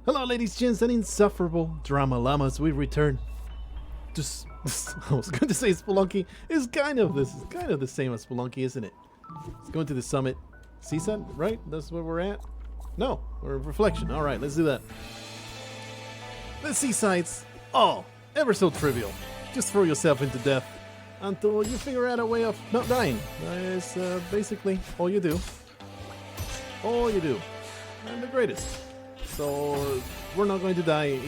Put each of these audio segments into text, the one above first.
Hello, ladies, gents, and insufferable drama llamas. We return. Just, I was going to say Spelunky is kind of the same as Spelunky, isn't it? It's going to the summit. Seaside, right? That's where we're at. No, we're Reflection. All right, let's do that. The seaside's all ever so trivial. Just throw yourself into death until you figure out a way of not dying. That is basically all you do. All you do. And the greatest. So we're not going to die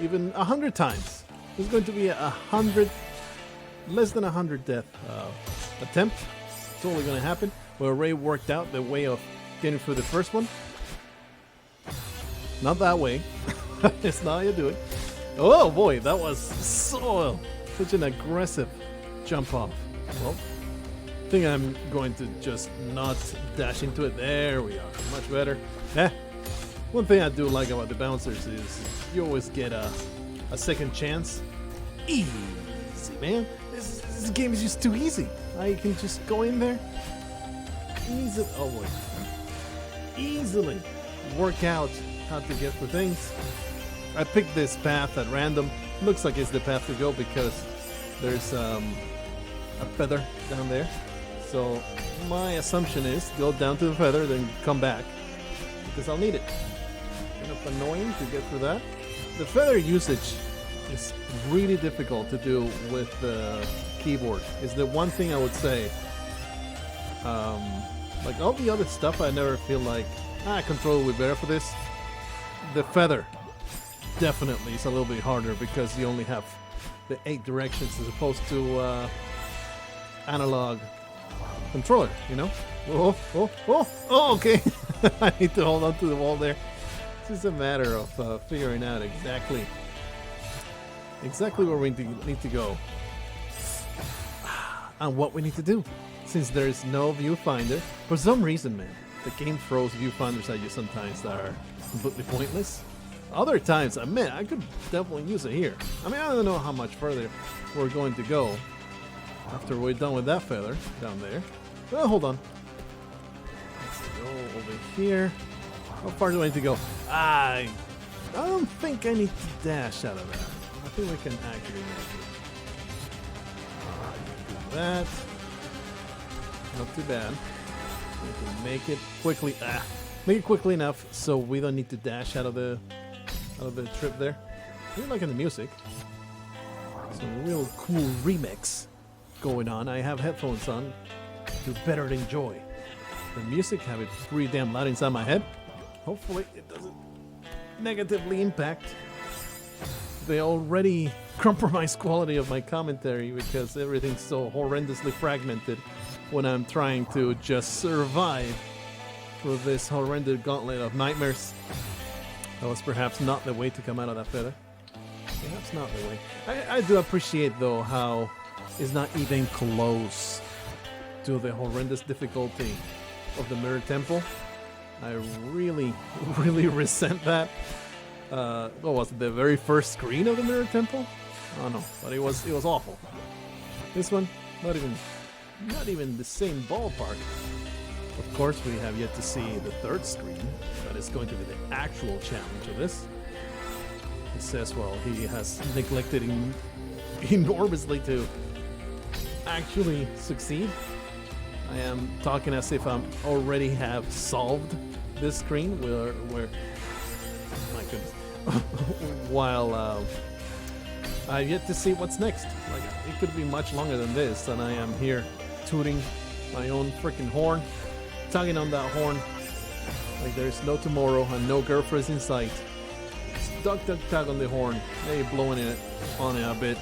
even 100 times. There's going to be less than 100 death attempt. It's only going to happen. We already worked out the way of getting through the first one. Not that way. It's not how you do it. Oh boy, that was such an aggressive jump off. Well, I think I'm going to just not dash into it. There we are. Much better. One thing I do like about the bouncers is you always get a second chance. Easy, man. This game is just too easy. I can just go in there, easily work out how to get the things. I picked this path at random. Looks like it's the path to go because there's a feather down there. So my assumption is go down to the feather, then come back because I'll need it. Kind of annoying to get through that. The feather usage is really difficult to do with the keyboard. Is the one thing I would say. Like all the other stuff, I never feel like control will be better for this. The feather definitely is a little bit harder because you only have the 8 directions as opposed to analog controller. You know? Oh, okay. I need to hold on to the wall there. It's just a matter of figuring out exactly where we need to go and what we need to do. Since there is no viewfinder, for some reason, man, the game throws viewfinders at you sometimes that are completely pointless. Other times, I could definitely use it here. I mean, I don't know how much further we're going to go after we're done with that feather down there. Oh, hold on. Let's go over here. How far do I need to go? I don't think I need to dash out of that. I think we can actually do that. Not too bad. We can make it quickly. Make it quickly enough so we don't need to dash out of the trip there. Really liking the music. Some real cool remix going on. I have headphones on to better enjoy the music. Have it pretty damn loud inside my head. Hopefully it doesn't negatively impact the already compromised quality of my commentary because everything's so horrendously fragmented when I'm trying to just survive through this horrendous gauntlet of nightmares. That was perhaps not the way to come out of that feather. Perhaps not the way. I do appreciate though how it's not even close to the horrendous difficulty of the Mirror Temple. I really resent that. What was it, the very first screen of the Mirror Temple? Oh no, but it was awful. This one, not even the same ballpark. Of course, we have yet to see the third screen. That is going to be the actual challenge of this. It says, well, he has neglected enormously to actually succeed. I am talking as if I already have solved this screen where my goodness, while I've yet to see what's next. Like, it could be much longer than this, and I am here tooting my own freaking horn, tugging on that horn like there's no tomorrow and no girlfriends in sight. Just tug on the horn, maybe blowing it on it a bit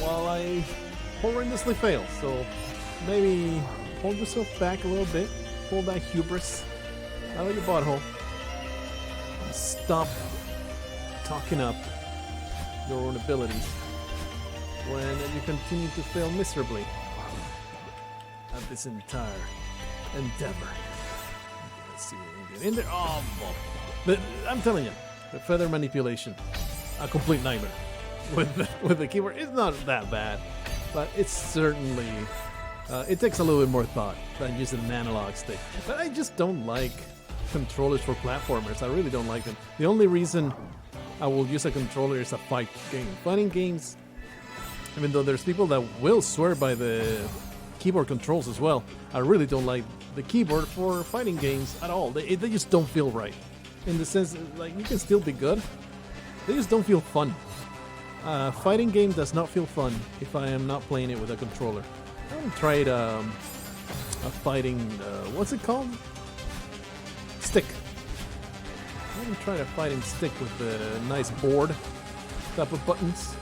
while I horrendously fail. So maybe hold yourself back a little bit, pull that hubris out of your butthole, and stop talking up your own abilities when you continue to fail miserably at this entire endeavor. Let's see if we can get in there. Oh, but I'm telling you, the feather manipulation, a complete nightmare. With the keyboard, it's not that bad, but it's certainly it takes a little bit more thought than using an analog stick. But I just don't like controllers for platformers. I really don't like them. The only reason I will use a controller is a fight game. Fighting games, even though there's people that will swear by the keyboard controls as well, I really don't like the keyboard for fighting games at all. They just don't feel right. In the sense, like, you can still be good, they just don't feel fun. Fighting game does not feel fun if I am not playing it with a controller. I haven't tried a fighting, what's it called? Stick. I haven't tried a fighting stick with the nice board type of buttons.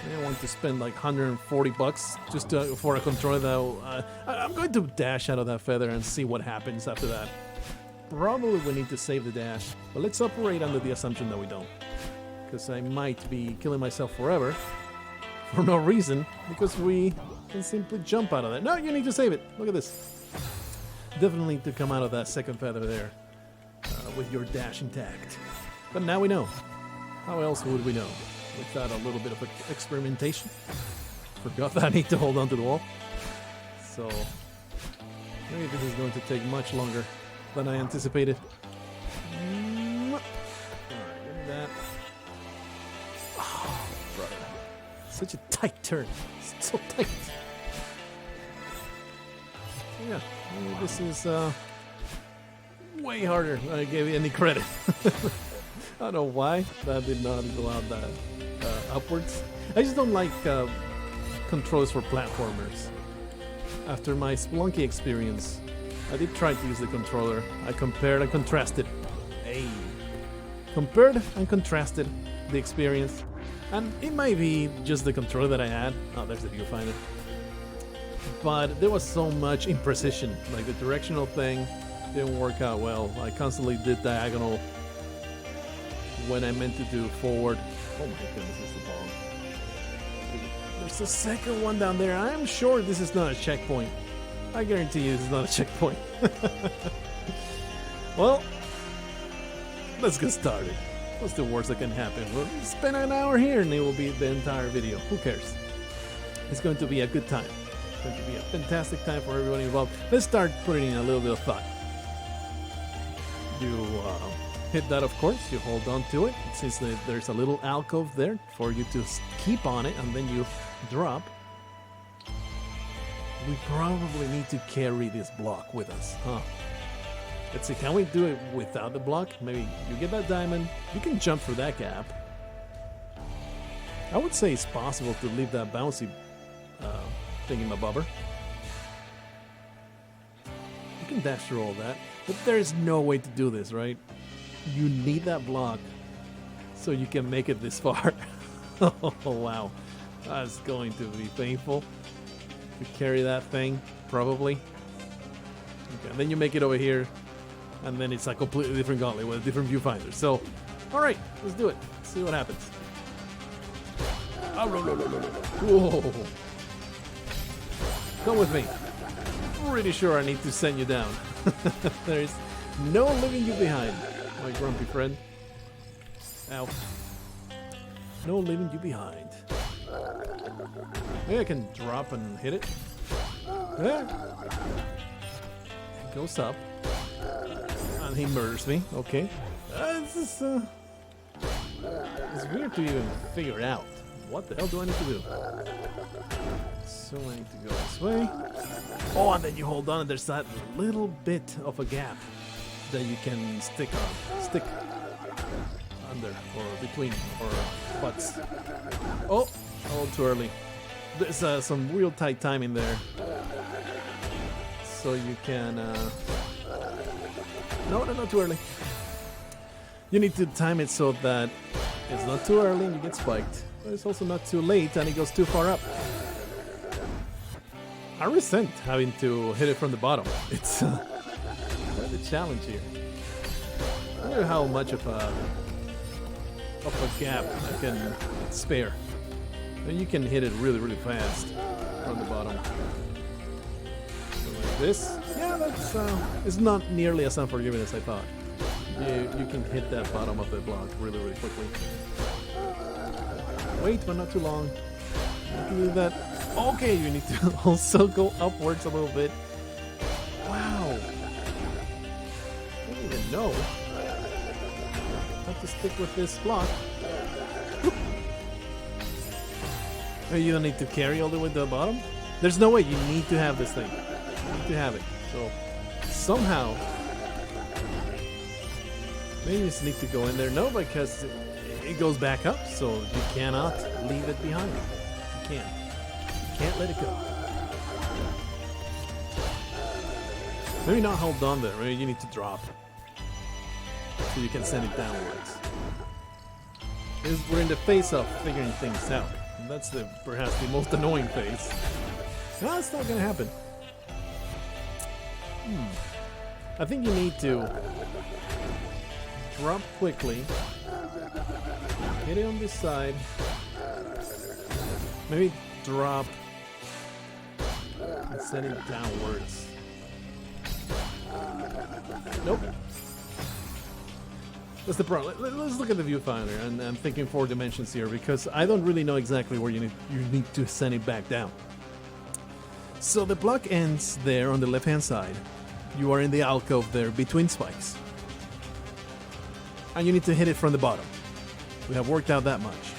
I don't want to spend like $140 just for a controller that I'm going to dash out of that feather and see what happens after that. Probably we need to save the dash, but let's operate under the assumption that we don't. Because I might be killing myself forever for no reason, because we can simply jump out of that. No, you need to save it. Look at this. Definitely need to come out of that second feather there with your dash intact. But now we know. How else would we know? Without a little bit of experimentation. Forgot that I need to hold on to the wall. So maybe this is going to take much longer than I anticipated. Alright, give me that. Oh, brother. Such a tight turn. It's so tight. Yeah, maybe this is way harder than I gave you any credit. I don't know why that did not go out that upwards. I just don't like controls for platformers. After my Spelunky experience, I did try to use the controller. I compared and contrasted. Hey. Compared and contrasted the experience. And it might be just the controller that I had. Oh, there's the viewfinder. But there was so much imprecision. Like the directional thing didn't work out well. I constantly did diagonal when I meant to do forward. Oh my goodness, this is the ball. There's a second one down there. I'm sure this is not a checkpoint. I guarantee you this is not a checkpoint. Well, let's get started. What's the worst that can happen? We'll spend an hour here and it will be the entire video. Who cares? It's going to be a good time. It's going to be a fantastic time for everyone involved. Let's start putting in a little bit of thought. You hit that, of course. You hold on to it. Since there's a little alcove there for you to keep on it, and then you drop. We probably need to carry this block with us, huh? Let's see, can we do it without the block? Maybe you get that diamond, you can jump through that gap. I would say it's possible to leave that bouncy thingy-mabobber. You can dash through all that, but there's no way to do this, right? You need that block so you can make it this far. Oh, wow. That's going to be painful to carry that thing, probably. Okay, and then you make it over here, and then it's a completely different gauntlet with a different viewfinder. So, alright, let's do it. Let's see what happens. Oh, whoa. Come with me. Pretty sure I need to send you down. There's no leaving you behind, my grumpy friend. Ow. No leaving you behind. Maybe I can drop and hit it. Yeah. It goes up. And he murders me. Okay. It's weird to even figure out. What the hell do I need to do? So I need to go this way. Oh, and then you hold on and there's that little bit of a gap that you can stick under or between or butts. Oh, too early. There's some real tight timing there. So you can... No, not too early. You need to time it so that it's not too early and you get spiked. But it's also not too late and it goes too far up. I resent having to hit it from the bottom. It's quite a challenge here. I wonder how much of a gap I can spare. And you can hit it really, really fast from the bottom. So like this. Yeah, that's it's not nearly as unforgiving as I thought. You can hit that bottom of the block really, really quickly. Wait, but not too long. You can do that. Okay, you need to also go upwards a little bit. Wow. even know. Have to stick with this block. Oh, you don't need to carry all the way to the bottom? There's no way. You need to have this thing. You need to have it. So, somehow... Maybe you just need to go in there. No, because it goes back up, so you cannot leave it behind. You can't. You can't let it go. Maybe not hold on there. Maybe you need to drop. So you can send it downwards. We're in the phase of figuring things out. And that's perhaps the most annoying phase. No, it's not gonna happen. I think you need to drop quickly. Hit it on this side. Maybe drop and send it downwards. Nope. That's the problem. Let's look at the viewfinder, and I'm thinking 4 dimensions here because I don't really know exactly where you need to send it back down. So the block ends there on the left-hand side. You are in the alcove there between spikes, and you need to hit it from the bottom. We have worked out that much.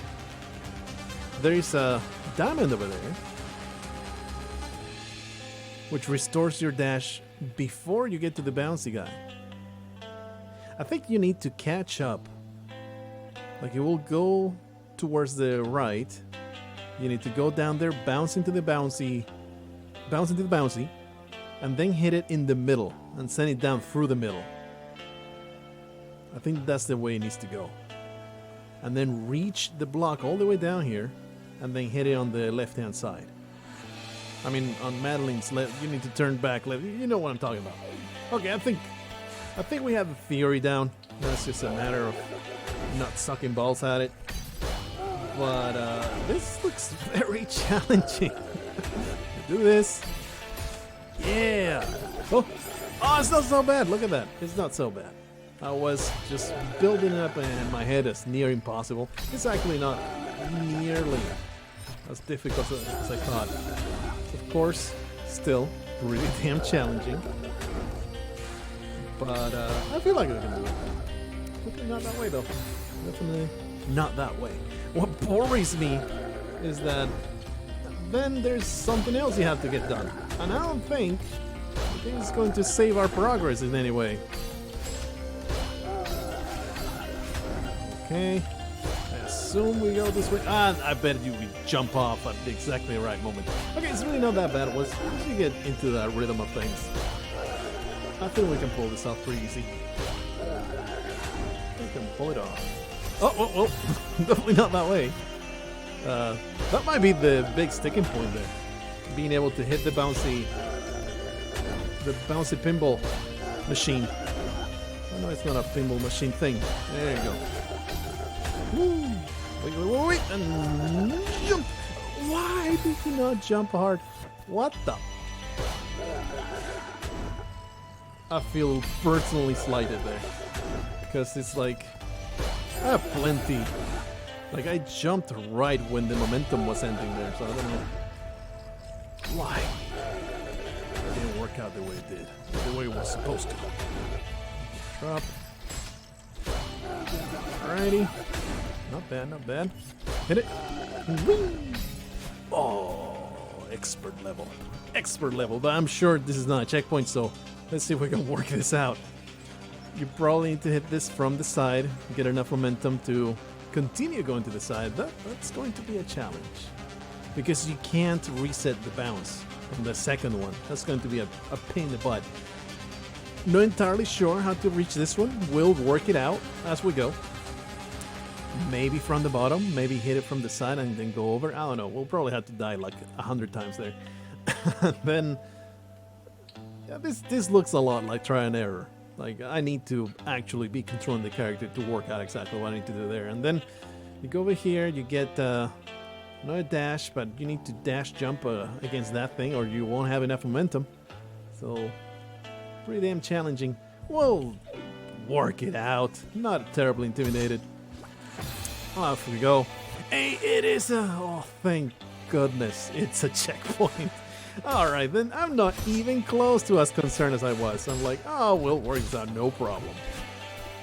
There is a diamond over there, which restores your dash before you get to the bouncy guy. I think you need to catch up. Like, it will go towards the right. You need to go down there, bounce into the bouncy, and then hit it in the middle and send it down through the middle. I think that's the way it needs to go. And then reach the block all the way down here and then hit it on the left-hand side. I mean, on Madeline's left, you need to turn back left. You know what I'm talking about. Okay, I think we have the theory down. That's just a matter of not sucking balls at it. But this looks very challenging. Do this. Yeah. Oh, it's not so bad. Look at that. It's not so bad. I was just building it up in my head as near impossible. It's actually not nearly as difficult as I thought. Of course, still really damn challenging. But I feel like I can do it. Definitely not that way, though. Definitely not that way. What worries me is that then there's something else you have to get done. And I don't think it's going to save our progress in any way. Okay. I assume we go this way. I bet you we jump off at exactly the right moment. Okay, it's really not that bad. Once you get into that rhythm of things, I think we can pull this off pretty easy. We can pull it off. Oh, definitely not that way. That might be the big sticking point there. Being able to hit the bouncy pinball machine. Oh no, it's not a pinball machine thing. There you go. Woo. Wait, and jump. Why did you not jump hard? What the? I feel personally slighted there. Because it's like, I have plenty. Like, I jumped right when the momentum was ending there, so I don't know why it didn't work out the way it did, the way it was supposed to. Drop. Alrighty. Not bad, not bad. Hit it. Whee! Oh, expert level. Expert level, but I'm sure this is not a checkpoint, so let's see if we can work this out. You probably need to hit this from the side, get enough momentum to continue going to the side. That's going to be a challenge. Because you can't reset the bounce from the second one. That's going to be a pain in the butt. Not entirely sure how to reach this one. We'll work it out as we go. Maybe from the bottom, maybe hit it from the side and then go over. I don't know. We'll probably have to die like 100 times there. Then, yeah, this looks a lot like try and error. Like, I need to actually be controlling the character to work out exactly what I need to do there. And then you go over here, you get not a dash, but you need to dash jump against that thing or you won't have enough momentum. So, pretty damn challenging. We'll work it out. Not terribly intimidated. Off we go. Hey, it is a... Oh, thank goodness. It's a checkpoint. All right, then I'm not even close to as concerned as I was. I'm like, oh, we'll work this out, no problem.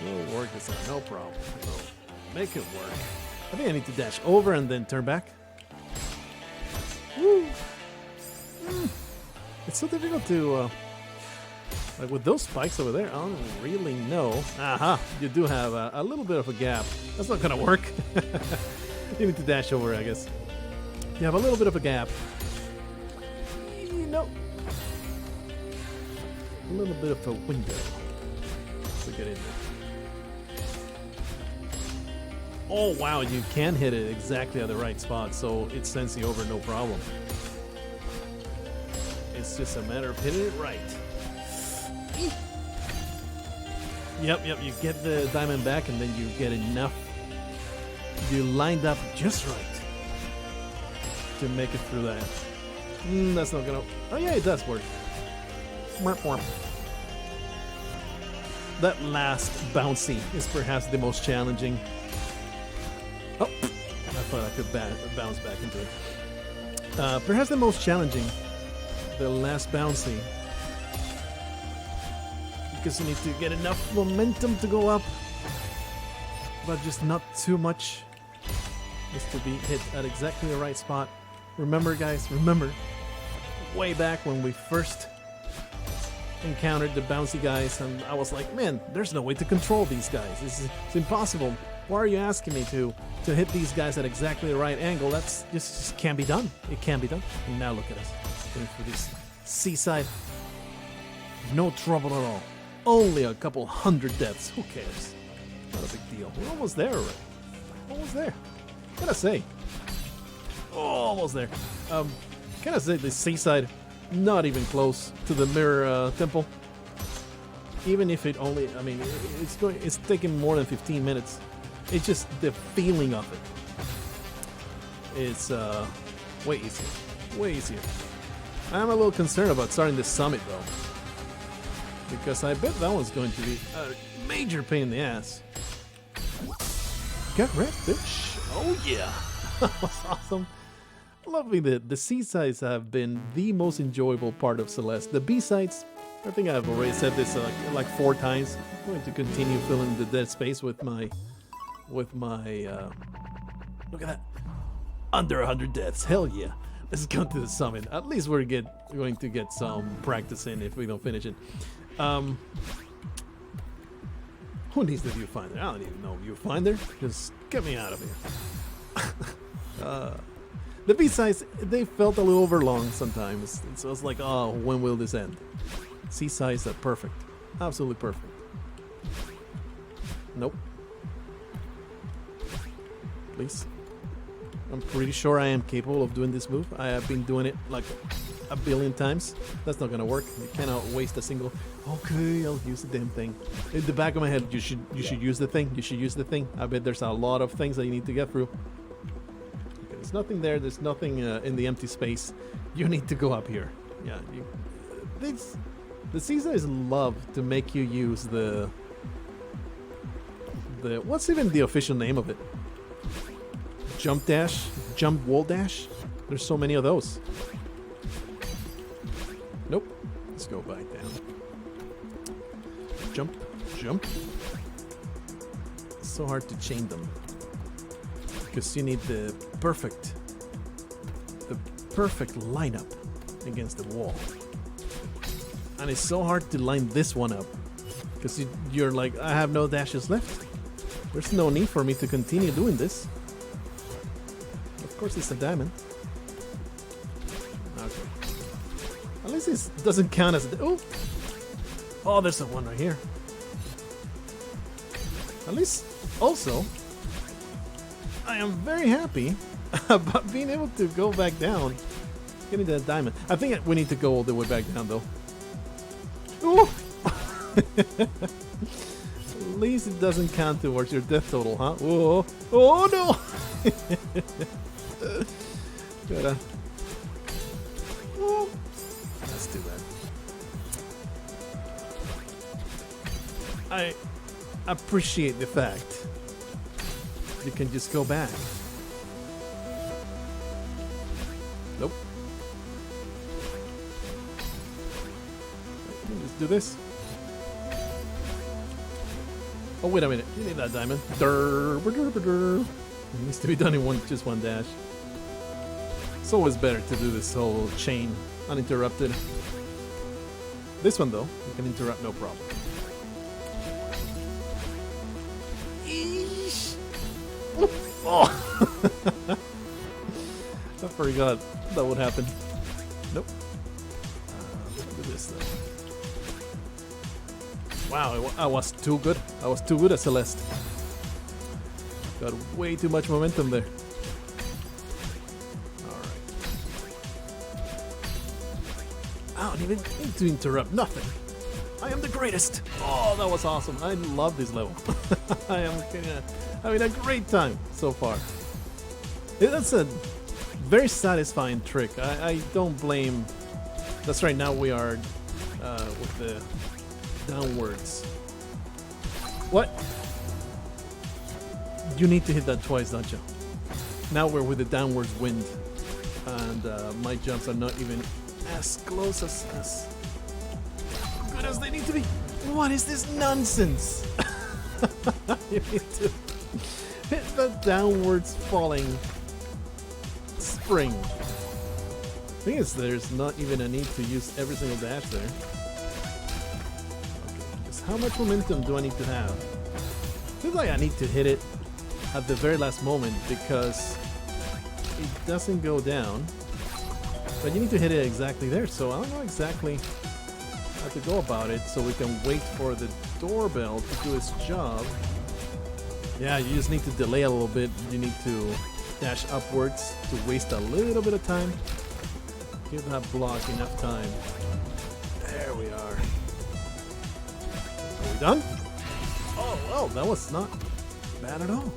We'll work this out, no problem. We'll make it work. I think I need to dash over and then turn back. Woo! It's so difficult to, like with those spikes over there, I don't really know. Aha, you do have a little bit of a gap. That's not gonna work. You need to dash over, I guess. You have a little bit of a gap. No. A little bit of a window to get in there. Oh wow, you can hit it exactly at the right spot, so it sends you over no problem. It's just a matter of hitting it right. Yep, you get the diamond back and then you get enough. You lined up just right to make it through that. That's not gonna... Oh yeah, it does work. That last bouncy is perhaps the most challenging. Oh, I thought I could bounce back into it. Perhaps the most challenging. The last bouncy. Because you need to get enough momentum to go up. But just not too much. Just to be hit at exactly the right spot. Remember guys, remember. Way back when we first encountered the bouncy guys, and I was like, man, there's no way to control these guys. It's impossible. Why are you asking me to hit these guys at exactly the right angle? That's just can't be done. It can't be done. And now look at us going for this seaside. No trouble at all. Only a couple hundred deaths. Who cares? Not a big deal. We're almost there already. Almost there. What can I say? Oh, almost there. Can I say the seaside, not even close to the mirror temple. Even if it only, I mean, it's taking more than 15 minutes. It's just the feeling of it. It's way easier, way easier. I'm a little concerned about starting the summit though, because I bet that one's going to be a major pain in the ass. Get wrecked, bitch! Oh yeah, that was awesome. Lovely. The C-sides have been the most enjoyable part of Celeste. The B-sides, I think I've already said this like 4 times. I'm going to continue filling the dead space with my look at that, under 100 deaths. Hell yeah! Let's go to the summit. At least we're going to get some practice in if we don't finish it. Who needs the viewfinder? I don't even know viewfinder. Just get me out of here. The B-sides, they felt a little overlong sometimes. So it's like, oh, when will this end? C-sides are perfect. Absolutely perfect. Nope. Please. I'm pretty sure I am capable of doing this move. I have been doing it like a billion times. That's not gonna work. You cannot waste a single... Okay, I'll use the damn thing. In the back of my head, you should use the thing. You should use the thing. I bet there's a lot of things that you need to get through. There's nothing there. There's nothing in the empty space. You need to go up here. Yeah. The seasons love to make you use the what's even the official name of it? Jump dash, jump wall dash. There's so many of those. Nope. Let's go back down. Jump, jump. It's so hard to chain them. Because you need the perfect lineup against the wall. And it's so hard to line this one up. Because you're like, I have no dashes left. There's no need for me to continue doing this. Of course it's a diamond. Okay. At least this doesn't count as... Oh, there's a one right here. At least, also... I am very happy about being able to go back down, getting that diamond. I think we need to go all the way back down, though. Ooh! At least it doesn't count towards your death total, huh? Whoa! Oh no! Gotta. Oh. That's too bad. I appreciate the fact you can just go back. Nope. do this. Oh, wait a minute. You need that diamond. It needs to be done in just one dash. It's always better to do this whole chain uninterrupted. This one, though, you can interrupt no problem. Eesh. Oh! I forgot that would happen. Nope. Let's do this, though. Wow, I was too good. I was too good at Celeste. Got way too much momentum there. Alright. I don't even need to interrupt nothing. I am the greatest. Oh, that was awesome. I love this level. I am having a great time so far. That's a very satisfying trick. I don't blame. That's right, now we are with the downwards. What? You need to hit that twice, don't you? Now we're with the downwards wind, and my jumps are not even as close as good as they need to be. What is this nonsense? You need to hit the downwards falling spring. Thing is, there's not even a need to use every single dash there. How much momentum do I need to have? Seems like I need to hit it at the very last moment because it doesn't go down. But you need to hit it exactly there, so I don't know exactly how to go about it so we can wait for the doorbell to do its job. Yeah, you just need to delay a little bit. You need to dash upwards to waste a little bit of time. Give that block enough time. There we are. Are we done? Oh, well, that was not bad at all.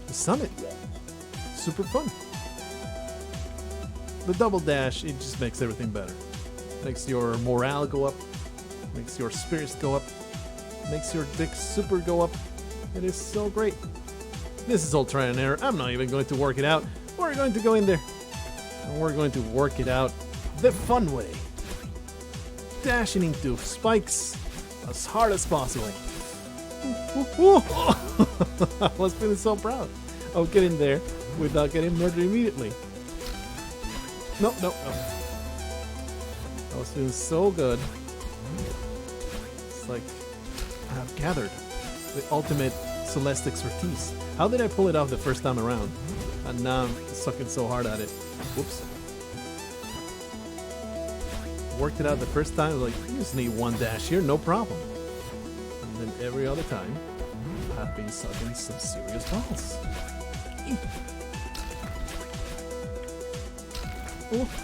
The summit. Super fun. The double dash, it just makes everything better. Makes your morale go up. Makes your spirits go up. Makes your dick super go up. It is so great. This is all trial and error. I'm not even going to work it out. We're going to go in there. And we're going to work it out the fun way. Dashing into spikes as hard as possible. I was feeling so proud of getting there without getting murdered immediately. No. I was feeling so good. It's like I have gathered the ultimate Celeste expertise. How did I pull it off the first time around? And now I'm sucking so hard at it. Whoops. Worked it out the first time, like, you just need one dash here, no problem. And then every other time, I've been sucking some serious balls.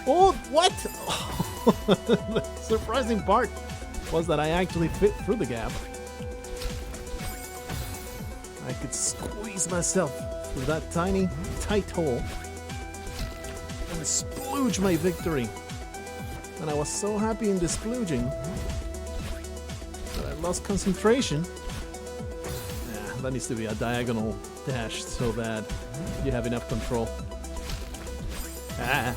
Oh, what? The surprising part was that I actually fit through the gap. I could squeeze myself through that tiny, tight hole and splooge my victory. And I was so happy in the splooging that I lost concentration. Yeah, that needs to be a diagonal dash so that you have enough control. Ah.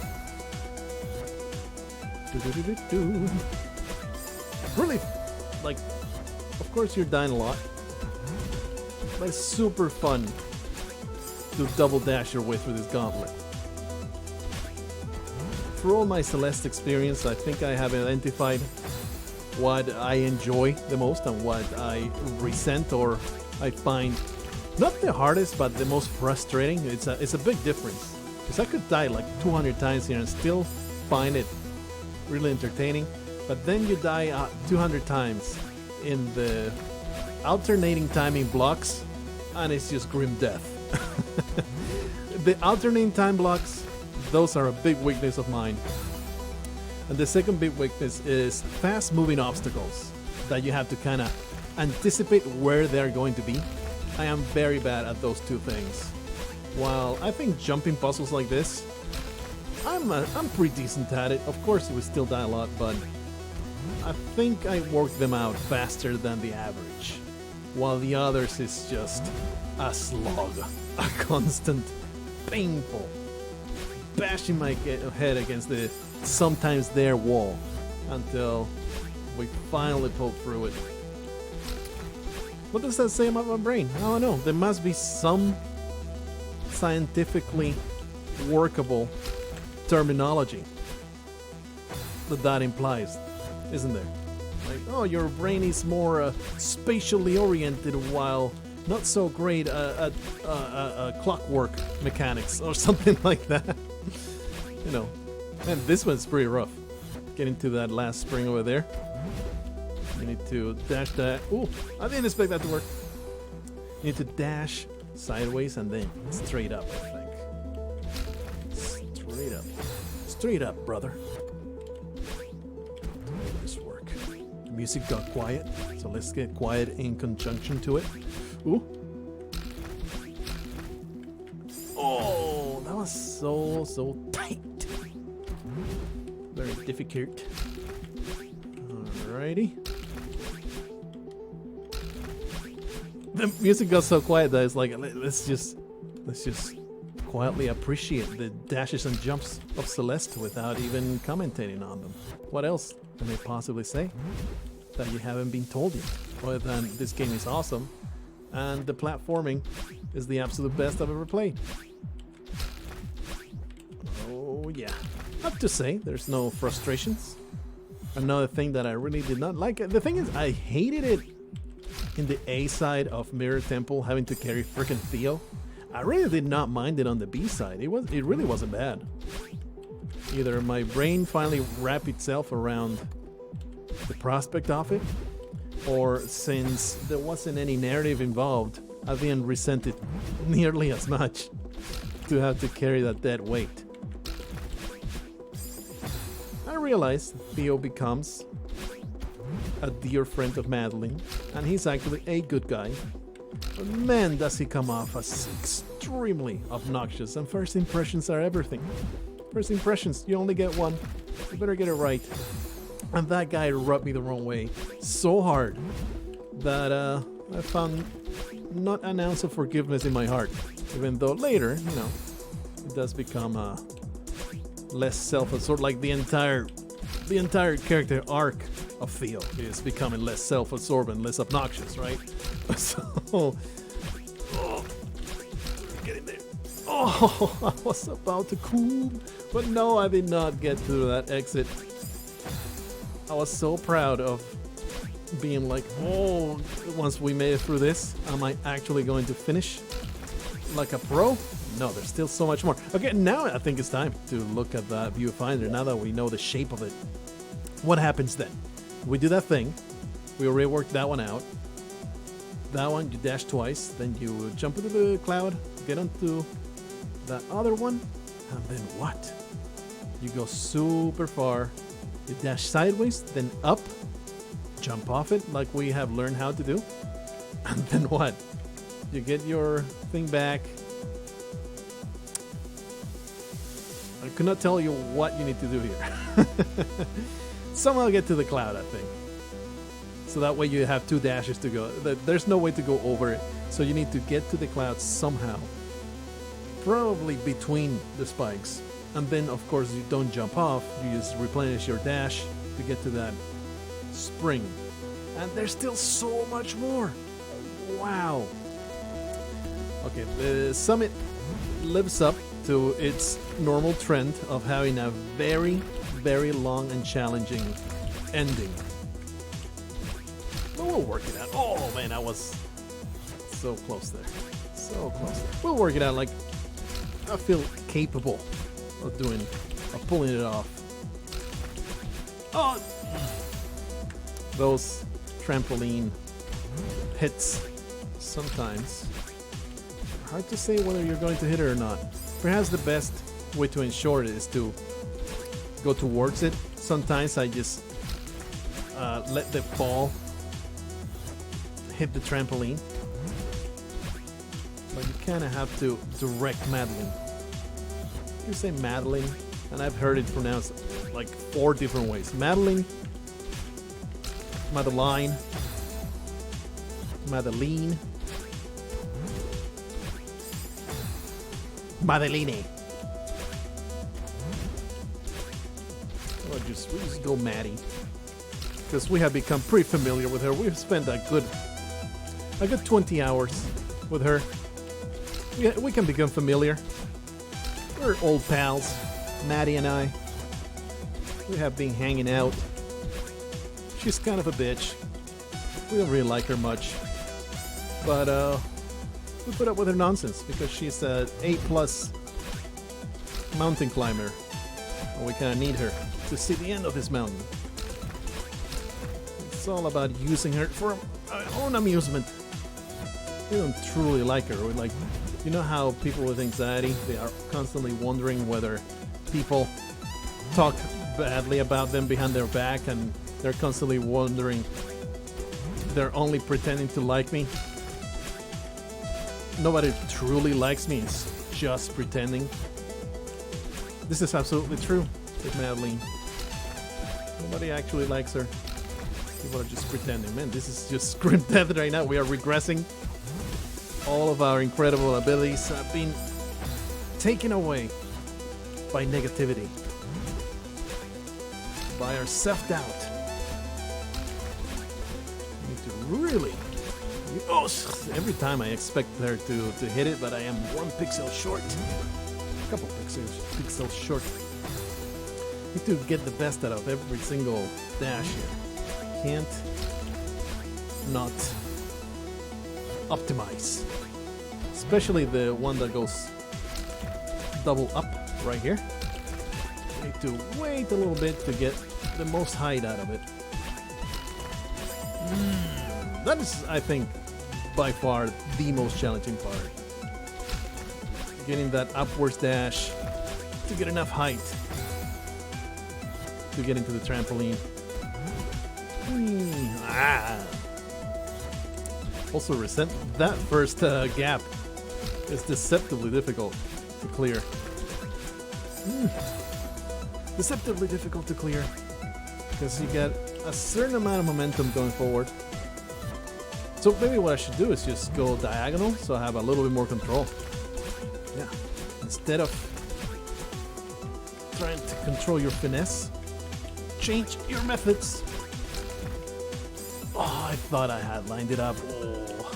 Really, like, of course you're dying a lot, but it's super fun to double dash your way through this gauntlet. For all my Celeste experience, I think I have identified what I enjoy the most and what I resent or I find not the hardest but the most frustrating. It's a big difference, because I could die like 200 times here and still find it really entertaining, but then you die 200 times in the alternating timing blocks and it's just grim death. The alternating time blocks, those are a big weakness of mine. And the second big weakness is fast moving obstacles that you have to kind of anticipate where they're going to be. I am very bad at those two things. While I think jumping puzzles like this, I'm pretty decent at it. Of course it would still die a lot, but I think I work them out faster than the average. While the others is just a slog, a constant painful bashing my head against the sometimes there wall until We finally pulled through it. What does that say about my brain? I don't know. There must be some scientifically workable terminology that implies, isn't there? Like, oh, your brain is more spatially oriented, while not so great at clockwork mechanics or something like that. You know, and this one's pretty rough. Getting to that last spring over there. You need to dash that. Ooh, I didn't expect that to work. You need to dash sideways and then straight up, I think. Straight up. Straight up, brother. Make this work. The music got quiet, so let's get quiet in conjunction to it. Ooh. Oh, that was so tight. Very difficult. Alrighty. The music got so quiet that it's like, let's just quietly appreciate the dashes and jumps of Celeste without even commentating on them. What else can they possibly say that you haven't been told yet? Other than this game is awesome and the platforming is the absolute best I've ever played. Oh yeah. Not to say there's no frustrations. Another thing that I really did not like. The thing is, I hated it in the A side of Mirror Temple, having to carry freaking Theo. I really did not mind it on the B side. It really wasn't bad. Either my brain finally wrapped itself around the prospect of it, or since there wasn't any narrative involved, I didn't resent it nearly as much to have to carry that dead weight. I realized Theo becomes a dear friend of Madeline, and he's actually a good guy. But man, does he come off as extremely obnoxious, and first impressions are everything. First impressions, you only get one. You better get it right. And that guy rubbed me the wrong way so hard that I found not an ounce of forgiveness in my heart. Even though later, you know, it does become less self-absorbed. Like the entire character arc of Theo is becoming less self-absorbed and less obnoxious, right? So, getting there. Oh, I was about to cool, but no, I did not get through that exit. I was so proud of being like, oh, once we made it through this, am I actually going to finish like a pro? No, there's still so much more. Okay, now I think it's time to look at that viewfinder, now that we know the shape of it. What happens then? We do that thing. We already worked that one out. That one, you dash twice, then you jump into the cloud, get onto that other one, and then what? You go super far. You dash sideways, then up, jump off it like we have learned how to do. And then what? You get your thing back. I could not tell you what you need to do here. Somehow get to the cloud, I think. So that way you have two dashes to go. There's no way to go over it. So you need to get to the cloud somehow. Probably between the spikes. And then, of course, you don't jump off. You just replenish your dash to get to that spring. And there's still so much more. Wow. Okay, the summit lives up to its normal trend of having a very, very long and challenging ending. But we'll work it out. Oh, man, I was so close there. So close. We'll work it out. Like, I feel capable of pulling it off. Oh, those trampoline hits sometimes. Hard to say whether you're going to hit it or not. Perhaps the best way to ensure it is to go towards it. Sometimes I just let the ball hit the trampoline. But you kind of have to direct Madeline. You say Madeline, and I've heard it pronounced like 4 different ways. Madeline, Madeline, Madeline, Madeline. Or we just go Maddie. because we have become pretty familiar with her. We've spent a good 20 hours with her. We can become familiar. We're old pals, Maddie and I. We have been hanging out. She's kind of a bitch. We don't really like her much. But we put up with her nonsense because she's an A+ mountain climber. And we kind of need her to see the end of this mountain. It's all about using her for our own amusement. We don't truly like her. We're like, you know how people with anxiety, they are constantly wondering whether people talk badly about them behind their back, and they're constantly wondering they're only pretending to like me. Nobody truly likes me, it's just pretending. This is absolutely true with Madeline. Nobody actually likes her. People are just pretending. Man, this is just grim death right now. We are regressing. All of our incredible abilities have been taken away by negativity, by our self-doubt. We need to really... Oh, every time I expect her to hit it, but I am 1 pixel short. A couple pixels short. Need to get the best out of every single dash here. Can't not optimize. Especially the one that goes double up right here. I need to wait a little bit to get the most height out of it. That is, I think, by far the most challenging part. Getting that upwards dash to get enough height to get into the trampoline. Also, resent that first gap is deceptively difficult to clear. Deceptively difficult to clear because you get a certain amount of momentum going forward. So maybe what I should do is just go diagonal so I have a little bit more control. Yeah. Instead of trying to control your finesse, change your methods. Oh, I thought I had lined it up. Oh.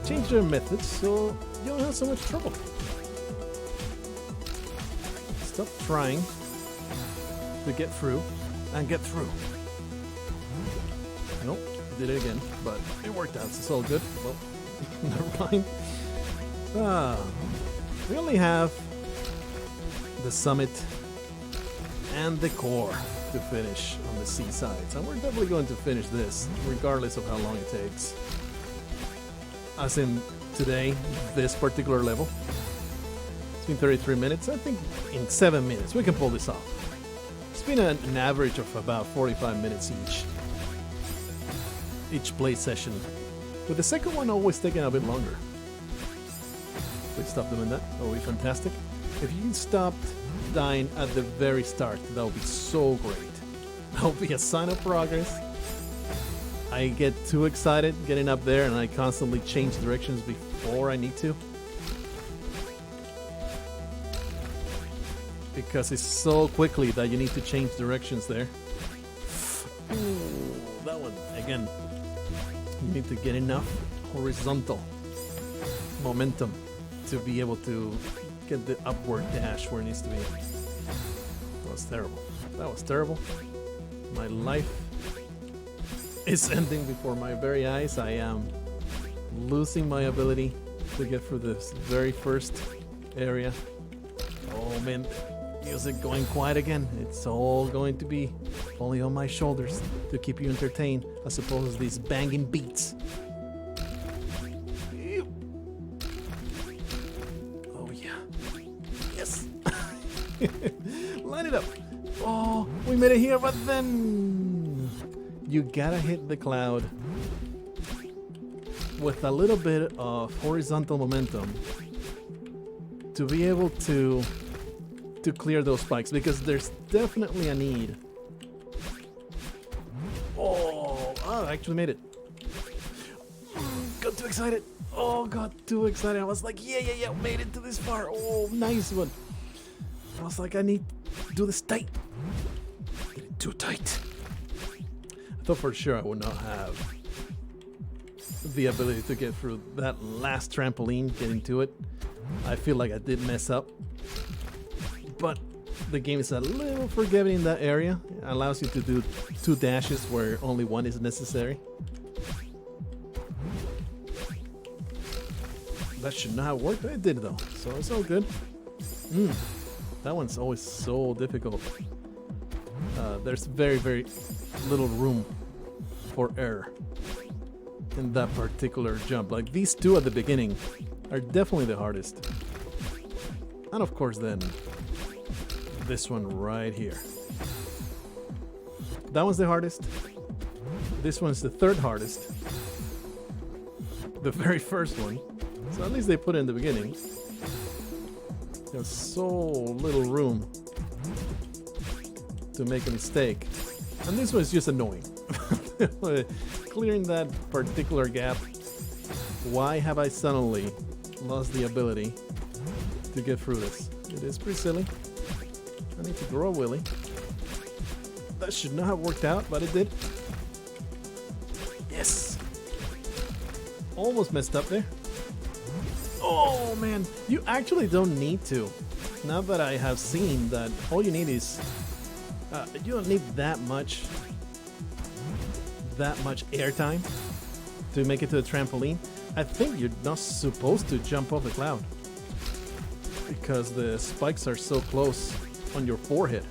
Change your methods so you don't have so much trouble. Stop trying to get through and get through. Nope. Did it again, but it worked out, so it's all good. Well, never mind. We only have the summit and the core to finish on the seasides, and we're definitely going to finish this regardless of how long it takes. As in today, this particular level, it's been 33 minutes. I think in 7 minutes we can pull this off. It's been an average of about 45 minutes each play session, with the second one always taking a bit longer. Please stop doing that. That would be fantastic. If you stopped dying at the very start, that would be so great. That would be a sign of progress. I get too excited getting up there and I constantly change directions before I need to, because it's so quickly that you need to change directions there. Ooh, that one again. You need to get enough horizontal momentum to be able to get the upward dash where it needs to be. That was terrible. That was terrible. My life is ending before my very eyes. I am losing my ability to get through this very first area. Oh man, music going quiet again. It's all going to be only on my shoulders to keep you entertained, as opposed to these banging beats. Oh yeah. Yes. Line it up. Oh, we made it here, but then you gotta hit the cloud with a little bit of horizontal momentum to be able to clear those spikes, because there's definitely a need. Oh, I actually made it. Got too excited. Oh, got too excited. I was like, yeah, made it to this far. Oh, nice one. I was like, I need to do this tight. Did it too tight. I thought for sure I would not have the ability to get through that last trampoline, getting to it. I feel like I did mess up. But the game is a little forgiving in that area. It allows you to do 2 dashes where only 1 is necessary. That should not have worked, but it did though, so it's all good. That one's always so difficult. There's very, very little room for error in that particular jump. Like these 2 at the beginning are definitely the hardest. And of course then, this one right here. That one's the hardest. This one's the 3rd hardest. The very first one. So at least they put it in the beginning. There's so little room to make a mistake. And this one's just annoying. Clearing that particular gap. Why have I suddenly lost the ability to get through this? It is pretty silly. I need to grow a willy. That should not have worked out, but it did. Yes! Almost messed up there. Oh man, you actually don't need to. Now that I have seen that all you need is you don't need that much airtime to make it to the trampoline. I think you're not supposed to jump off the cloud because the spikes are so close on your forehead.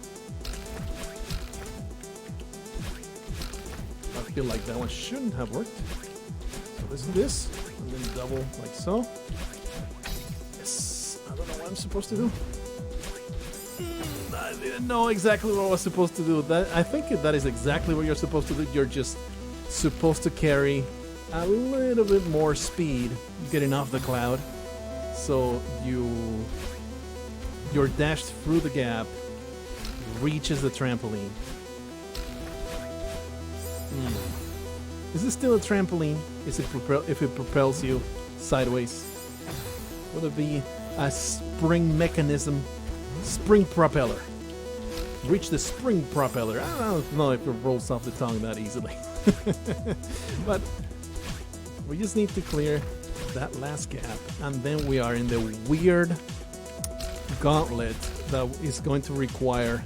I feel like that one shouldn't have worked. So let's do this and then double like so. Yes, I don't know what I'm supposed to do. I didn't know exactly what I was supposed to do. I think that is exactly what you're supposed to do. You're just supposed to carry a little bit more speed getting off the cloud, so your dash through the gap reaches the trampoline. Is this still a trampoline? Is it if it propels you sideways? Will it be a spring mechanism? Spring propeller. Reach the spring propeller. I don't know if it rolls off the tongue that easily. But we just need to clear that last gap, and then we are in the weird gauntlet that is going to require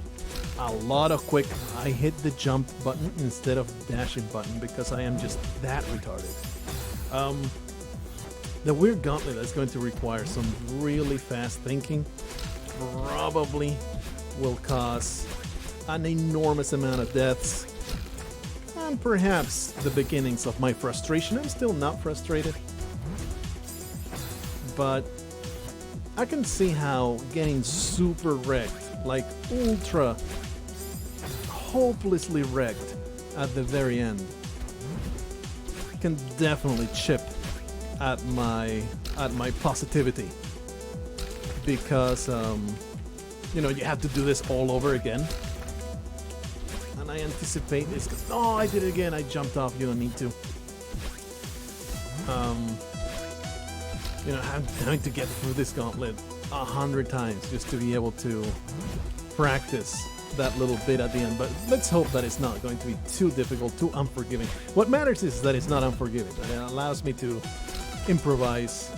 a lot of quick. I hit the jump button instead of dashing button because I am just that retarded. The weird gauntlet that's going to require some really fast thinking probably will cause an enormous amount of deaths and perhaps the beginnings of my frustration. I'm still not frustrated, but I can see how getting super wrecked, like ultra hopelessly wrecked at the very end, can definitely chip at my positivity, because you know, you have to do this all over again, and I anticipate this. Oh, I did it again. I jumped off. You don't need to. You know, I'm having to get through this gauntlet 100 times just to be able to practice that little bit at the end. But let's hope that it's not going to be too difficult, too unforgiving. What matters is that it's not unforgiving, that it allows me to improvise,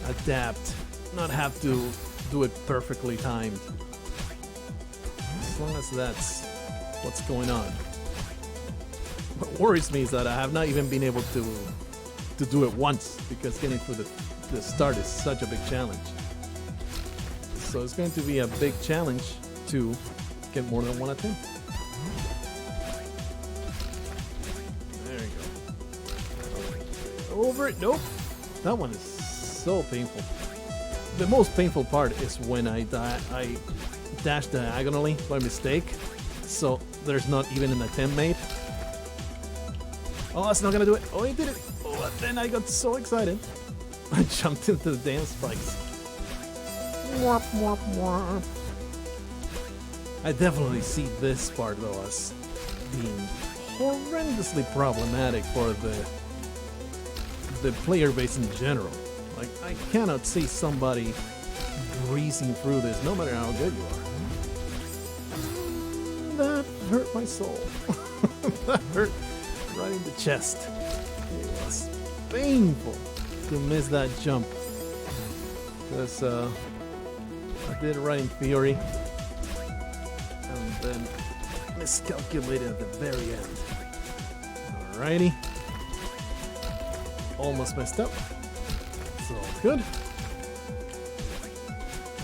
adapt, not have to do it perfectly timed. As long as that's what's going on. What worries me is that I have not even been able to do it once, because getting through the start is such a big challenge. So it's going to be a big challenge to get more than one attempt. There you go. Over it. Nope. That one is so painful. The most painful part is when I dash diagonally by mistake, so there's not even an attempt made. Oh, that's not gonna do it. Oh, he did it. Oh, and then I got so excited. I jumped into the damn spikes. Warp, warp, warp. I definitely see this part though as being horrendously problematic for the player base in general. Like, I cannot see somebody breezing through this, no matter how good you are. That hurt my soul. That hurt right in the chest. It was painful to miss that jump. Because I did it right in theory. And then miscalculated at the very end. Alrighty. Almost messed up. It's all good.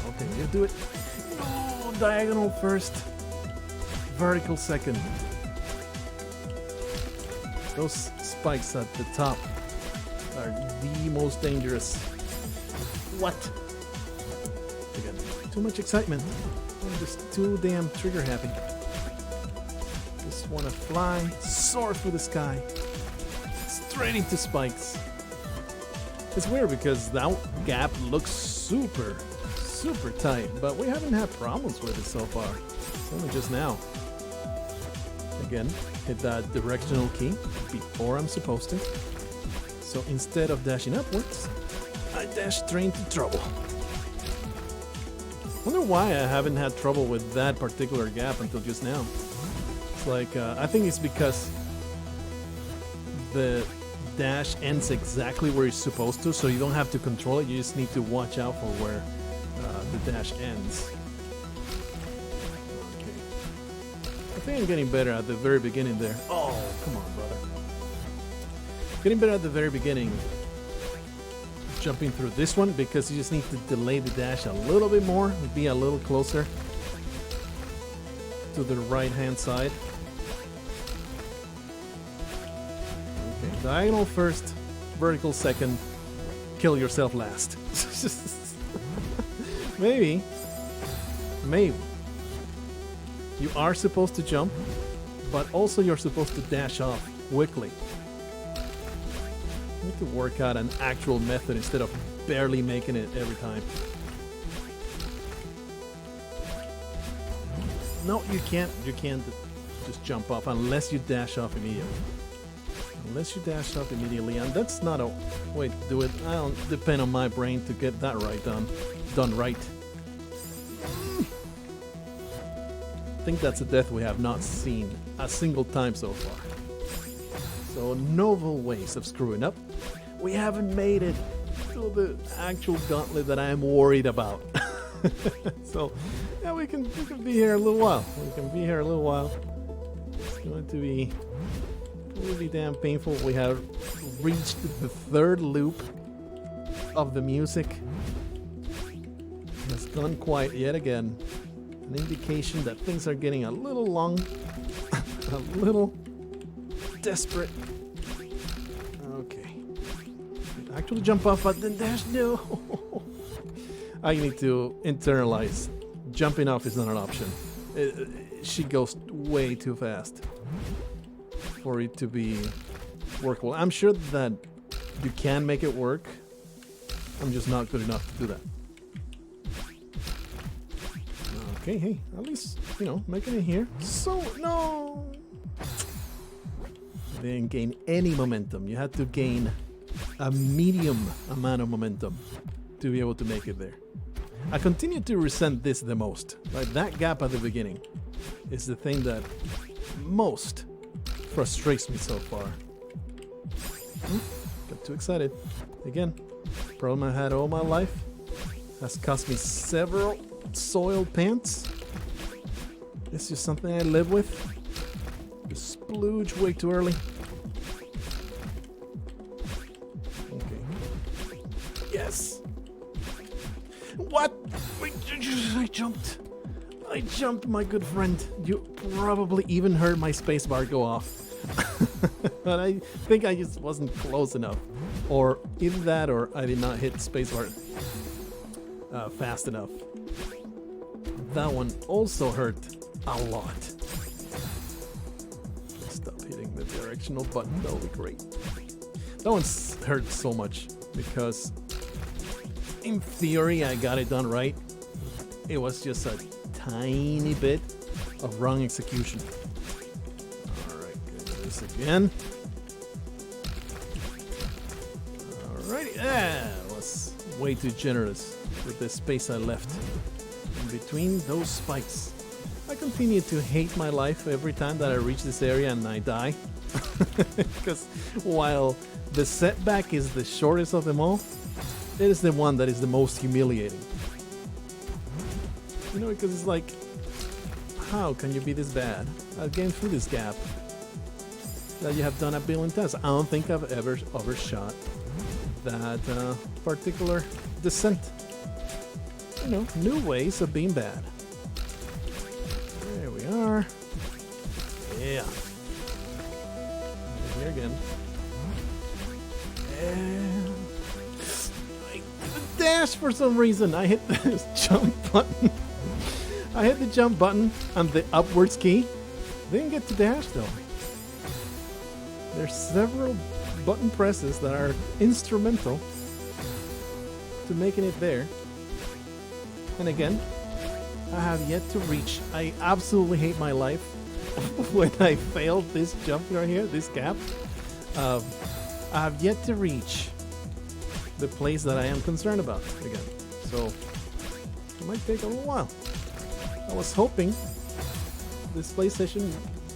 Okay, you do it. No, diagonal first. Vertical second. Those spikes at the top are the most dangerous. What? Again, too much excitement. I'm just too damn trigger happy. Just want to fly, soar through the sky, straight into spikes. It's weird because that gap looks super tight, but we haven't had problems with it so far. It's only just now. Again, hit that directional key before I'm supposed to. So instead of dashing upwards, I dash straight into trouble. Wonder why I haven't had trouble with that particular gap until just now. It's like, I think it's because the dash ends exactly where it's supposed to, so you don't have to control it, you just need to watch out for where the dash ends. Okay. I think I'm getting better at the very beginning there. Oh, come on, brother. Getting better at the very beginning. Jumping through this one because you just need to delay the dash a little bit more, be a little closer to the right hand side. Okay, diagonal first, vertical second, kill yourself last. Maybe you are supposed to jump, but also you're supposed to dash off quickly. You need to work out an actual method instead of barely making it every time. No, you can't just jump off unless you dash off immediately. Unless you dash off immediately, and that's not a way to do it. I don't depend on my brain to get that right done right. I think that's a death we have not seen a single time so far. So novel ways of screwing up. We haven't made it to the actual gauntlet that I'm worried about. So yeah, we can be here a little while. It's going to be really damn painful. We have reached the third loop of the music. It's gone quiet yet again. An indication that things are getting a little long, a little desperate. Okay. Actually jump off, but then dash. No. I need to internalize. Jumping off is not an option. She goes way too fast for it to be workable. I'm sure that you can make it work. I'm just not good enough to do that. Okay, hey, at least, making it here. So, no! You didn't gain any momentum. You had to gain a medium amount of momentum to be able to make it there. I continue to resent this the most. Right? That gap at the beginning is the thing that most frustrates me so far. Got too excited. Again, problem I had all my life. Has cost me several soiled pants. It's just something I live with. Just splooge way too early. Okay. Yes. What? I jumped, my good friend. You probably even heard my spacebar go off. But I think I just wasn't close enough. Or either that or I did not hit spacebar fast enough. That one also hurt a lot. Stop hitting the directional button, that would be great. That one hurt so much because in theory I got it done right. It was just a tiny bit of wrong execution. Alright, do this again. Alrighty, that was way too generous with the space I left in between those spikes. I continue to hate my life every time that I reach this area and I die. Because while the setback is the shortest of them all, it is the one that is the most humiliating. You know, because it's like, how can you be this bad at getting through this gap that you have done a billion times? I don't think I've ever overshot that particular descent. You know, new ways of being bad. There we are. Yeah. Here again. And I didn't dash for some reason. I hit this jump button. I hit the jump button and the upwards key. Didn't get to dash though. There's several button presses that are instrumental to making it there. And again, I have yet to reach. I absolutely hate my life when I failed this jump right here, this gap. I have yet to reach the place that I am concerned about again. So it might take a little while. I was hoping this play session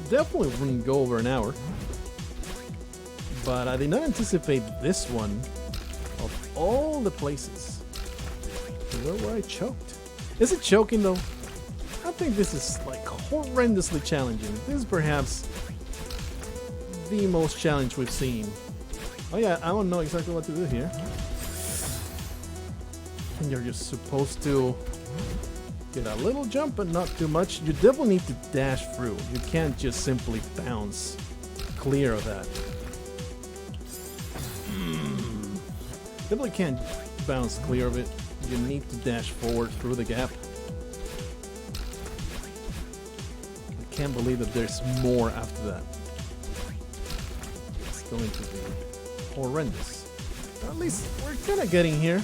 definitely wouldn't go over an hour. But I did not anticipate this one of all the places where I choked. Is it choking though? I think this is like horrendously challenging. This is perhaps the most challenge we've seen. Oh yeah, I don't know exactly what to do here. And you're just supposed to get a little jump but not too much. You definitely need to dash through. You can't just simply bounce clear of that. Definitely can't bounce clear of it. You need to dash forward through the gap. I can't believe that there's more after that. It's going to be horrendous. At least we're kind of getting here.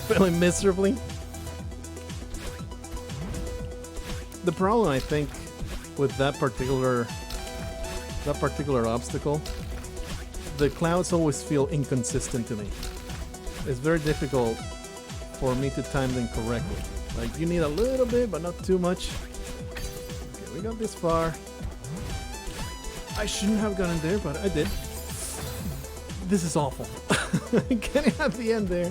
Failing miserably. The problem, I think, with that particular obstacle, the clouds always feel inconsistent to me. It's very difficult for me to time them correctly. Like, you need a little bit, but not too much. Okay, we got this far. I shouldn't have gotten there, but I did. This is awful. Getting at the end there,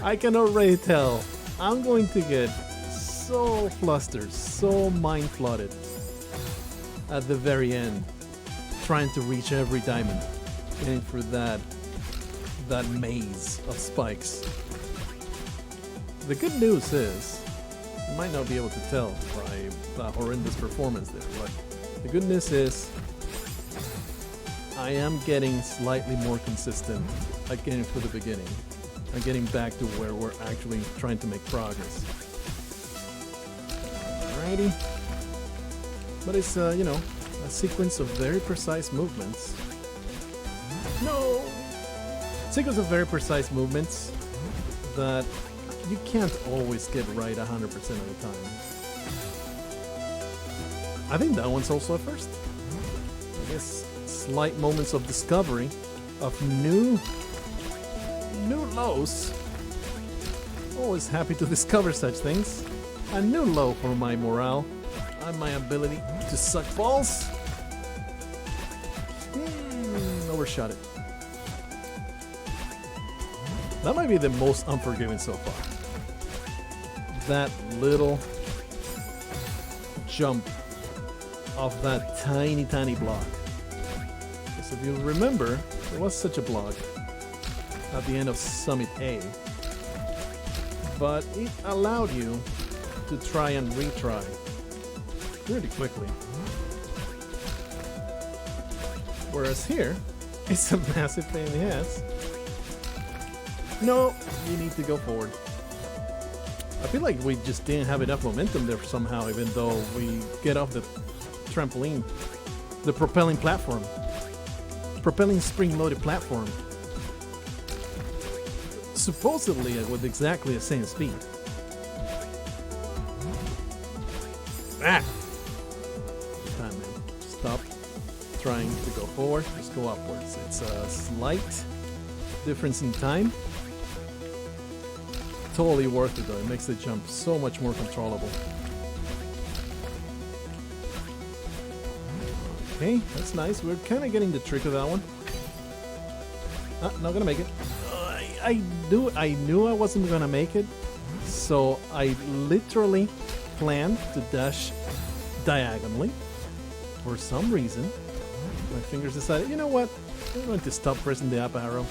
I can already tell I'm going to get so flustered, so mind flooded at the very end, trying to reach every diamond, getting through that maze of spikes. The good news is, you might not be able to tell by the horrendous performance there, but the good news is I am getting slightly more consistent at getting through the beginning and getting back to where we're actually trying to make progress. Alrighty. But it's, you know, a sequence of very precise movements. No! Sequence of very precise movements that you can't always get right 100% of the time. I think that one's also a first. I guess slight moments of discovery of new lows. Always happy to discover such things. A new low for my morale and my ability to suck balls. Overshot it. That might be the most unforgiving so far. That little jump off that tiny block. So if you remember, there was such a block at the end of Summit A, but it allowed you to try and retry pretty quickly. Whereas here, it's a massive pain in the ass. No, you need to go forward. I feel like we just didn't have enough momentum there somehow, even though we get off the trampoline, the propelling platform, propelling spring-loaded platform, supposedly with exactly the same speed. Ah! Time, man. Stop trying to go forward, just go upwards. It's a slight difference in time. Totally worth it though, it makes the jump so much more controllable. Okay, that's nice. We're kind of getting the trick of that one. Not gonna make it. I knew I wasn't gonna make it, so I literally planned to dash diagonally. For some reason, my fingers decided, you know what? I'm going to stop pressing the up arrow.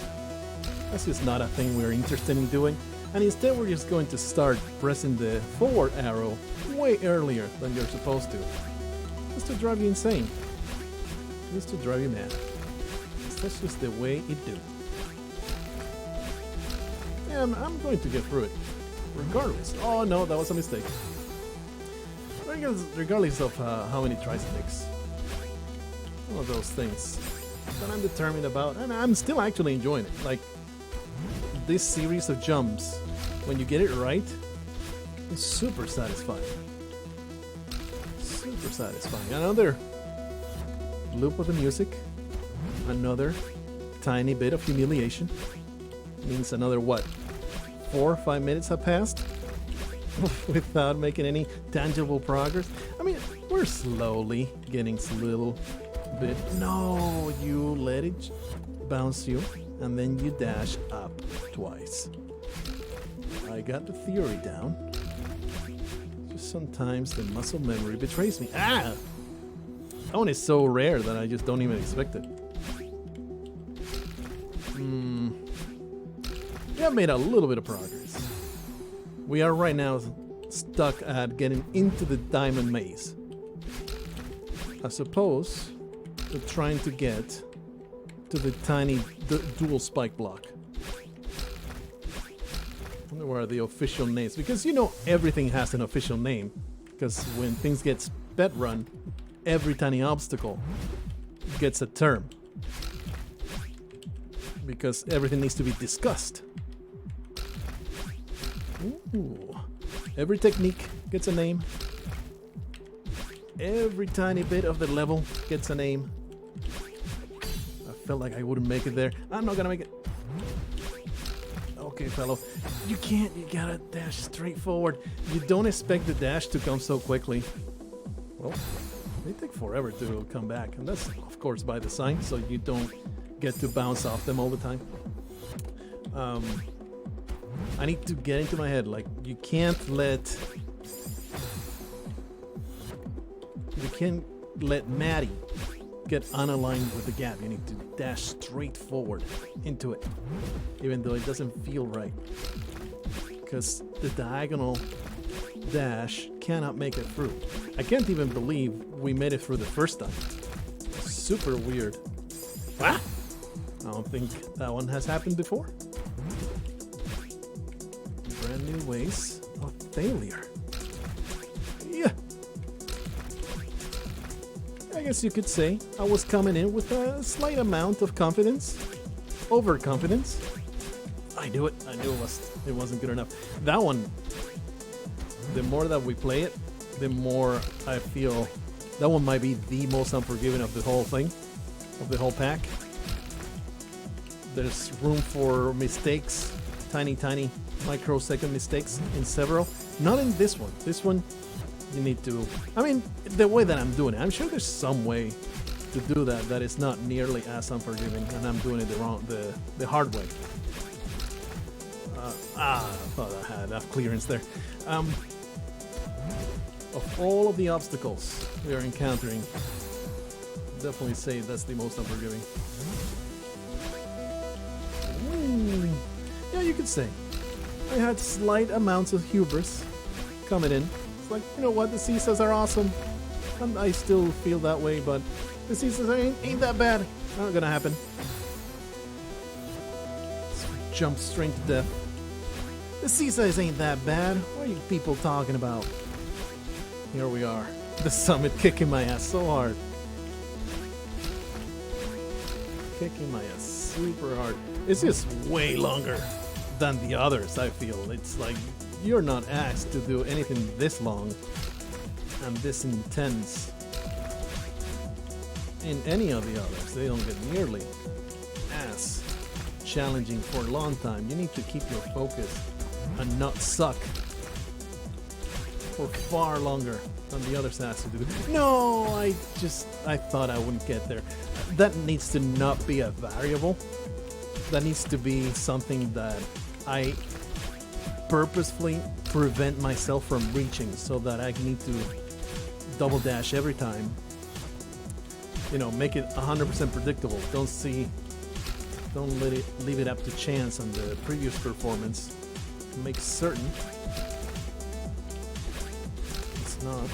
That's just not a thing we're interested in doing. And instead, we're just going to start pressing the forward arrow way earlier than you're supposed to. Just to drive you insane. Just to drive you mad. That's just the way it do. And I'm going to get through it. Regardless. Oh no, that was a mistake. Regardless of how many tries it takes. One of those things that I'm determined about. And I'm still actually enjoying it. Like, this series of jumps, when you get it right, it's super satisfying. Super satisfying. Another loop of the music. Another tiny bit of humiliation. Means another, what, 4 or 5 minutes have passed without making any tangible progress. I mean, we're slowly getting a little bit. No, you let it bounce you, and then you dash up twice. I got the theory down. Just sometimes the muscle memory betrays me. Ah! That one is so rare that I just don't even expect it. We have made a little bit of progress. We are right now stuck at getting into the diamond maze, as opposed to trying to get to the tiny dual spike block. I wonder where are the official names, because you know everything has an official name, because when things get sped run, every tiny obstacle gets a term, because everything needs to be discussed. Ooh. Every technique gets a name. Every tiny bit of the level gets a name. I felt like I wouldn't make it there. I'm not gonna make it. Okay, fellow. You can't. You gotta dash straight forward. You don't expect the dash to come so quickly. Well, they take forever to come back. And that's, of course, by design, so you don't get to bounce off them all the time. I need to get into my head, like, you can't let Maddie get unaligned with the gap. You need to dash straight forward into it, even though it doesn't feel right, because the diagonal dash cannot make it through. I can't even believe we made it through the first time. Super weird. Ah! I don't think that one has happened before. Brand new ways of failure. Yeah. I guess you could say I was coming in with a slight amount of confidence. Overconfidence. I knew it. I knew it wasn't good enough. That one, the more that we play it, the more I feel that one might be the most unforgiving of the whole thing, of the whole pack. There's room for mistakes, tiny microsecond mistakes in several. Not in this one. This one, you need to, I mean, the way that I'm doing it, I'm sure there's some way to do that is not nearly as unforgiving, and I'm doing it the hard way. I thought I had enough clearance there. Of all of the obstacles we are encountering, definitely say that's the most unforgiving. Yeah, you could say. I had slight amounts of hubris coming in. It's like, you know what, the CELESTEs are awesome. And I still feel that way, but the CELESTEs ain't that bad. Not gonna happen. Jump straight to death. The CELESTEs ain't that bad. What are you people talking about? Here we are. The summit kicking my ass so hard. Kicking my ass super hard. It's just way longer than the others, I feel. It's like you're not asked to do anything this long and this intense in any of the others. They don't get nearly as challenging for a long time. You need to keep your focus and not suck. for far longer than the others has to do. No, I thought I wouldn't get there. That needs to not be a variable. That needs to be something that I purposefully prevent myself from reaching, so that I need to double dash every time. You know, make it 100% predictable. Don't leave it up to chance on the previous performance. Make certain it's not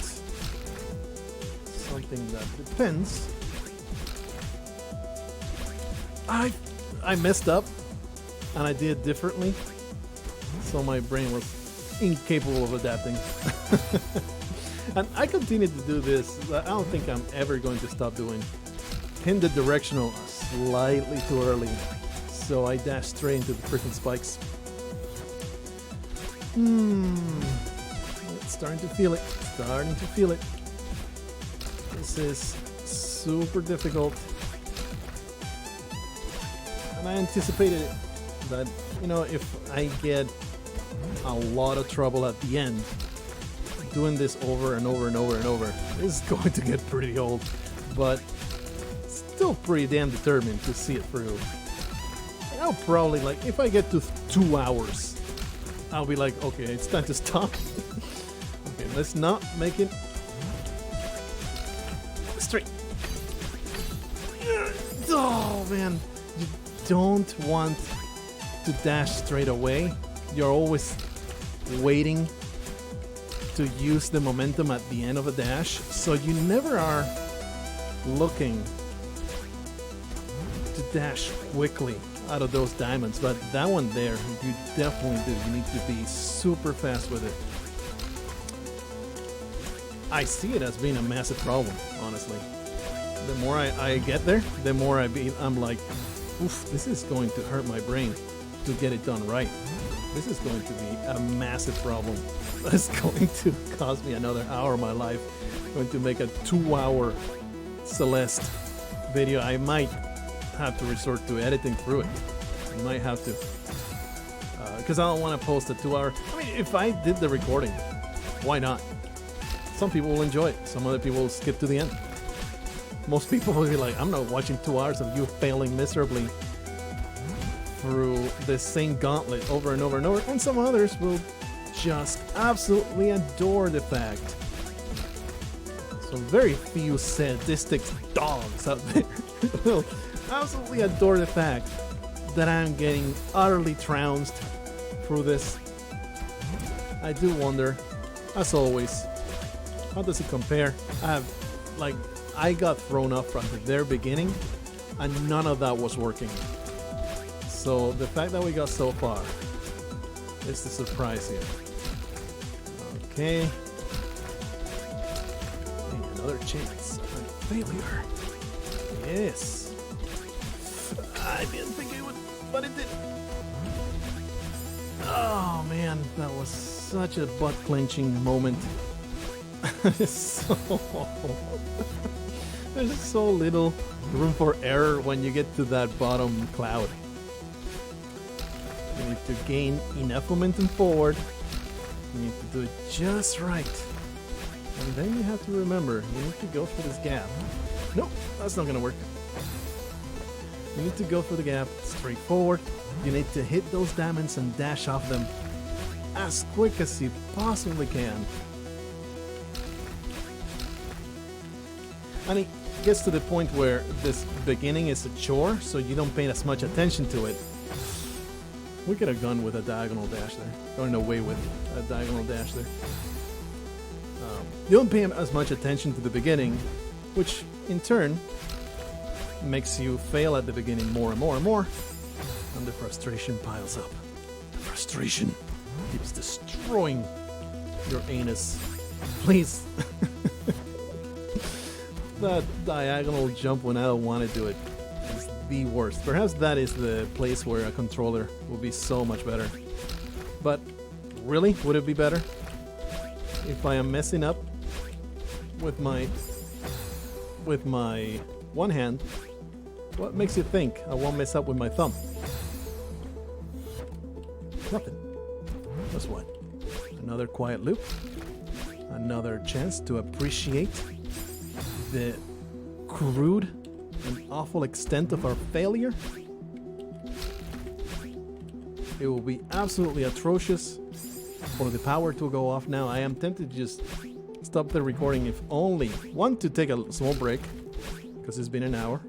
something that depends. I messed up and I did it differently, so my brain was incapable of adapting. And I continue to do this. I don't think I'm ever going to stop doing. Pin the directional slightly too early, so I dash straight into the freaking spikes. Starting to feel it. Starting to feel it. This is super difficult. And I anticipated it. That, you know, if I get a lot of trouble at the end, doing this over and over and over and over is going to get pretty old. But still pretty damn determined to see it through. I'll probably, like, if I get to 2 hours, I'll be like, okay, it's time to stop. Okay, let's not make it straight. Oh man, you don't want to dash straight away. You're always waiting to use the momentum at the end of a dash, so you never are looking to dash quickly out of those diamonds. But that one there, you definitely do. You need to be super fast with it. I see it as being a massive problem, honestly. The more I get there, the more I'm like, oof, this is going to hurt my brain to get it done right. This is going to be a massive problem. That's going to cost me another hour of my life. I'm going to make a 2-hour Celeste video. I might have to resort to editing through it. I might have to, because I don't want to post a 2-hour. I mean, if I did the recording, why not? Some people will enjoy it. Some other people will skip to the end. Most people will be like, I'm not watching 2 hours of you failing miserably through the same gauntlet over and over and over. And some others will just absolutely adore the fact. So very few sadistic dogs out there will absolutely adore the fact that I'm getting utterly trounced through this. I do wonder, as always, how does it compare? I got thrown off from the very beginning, and none of that was working. So the fact that we got so far is the surprise here. Okay. And another chance of failure. Yes. I didn't think it would, but it did. Oh man, that was such a butt-clenching moment. There's so little room for error when you get to that bottom cloud. You need to gain enough momentum forward. You need to do it just right. And then you have to remember, you need to go for this gap. Nope, that's not gonna work. You need to go for the gap straight forward. You need to hit those diamonds and dash off them as quick as you possibly can. And it gets to the point where this beginning is a chore, so you don't pay as much attention to it. We could have gone with a diagonal dash there. Going away with a diagonal dash there. You don't pay as much attention to the beginning, which in turn makes you fail at the beginning more and more and more. And the frustration piles up. The frustration keeps destroying your anus. Please. That diagonal jump when I don't want to do it is the worst. Perhaps that is the place where a controller will be so much better. But really, would it be better if I am messing up with my one hand? What makes you think I won't mess up with my thumb? Nothing. That's what. Another quiet loop. Another chance to appreciate the crude and awful extent of our failure. It will be absolutely atrocious for the power to go off now. I am tempted to just stop the recording, if only one, to take a small break, because it's been an hour.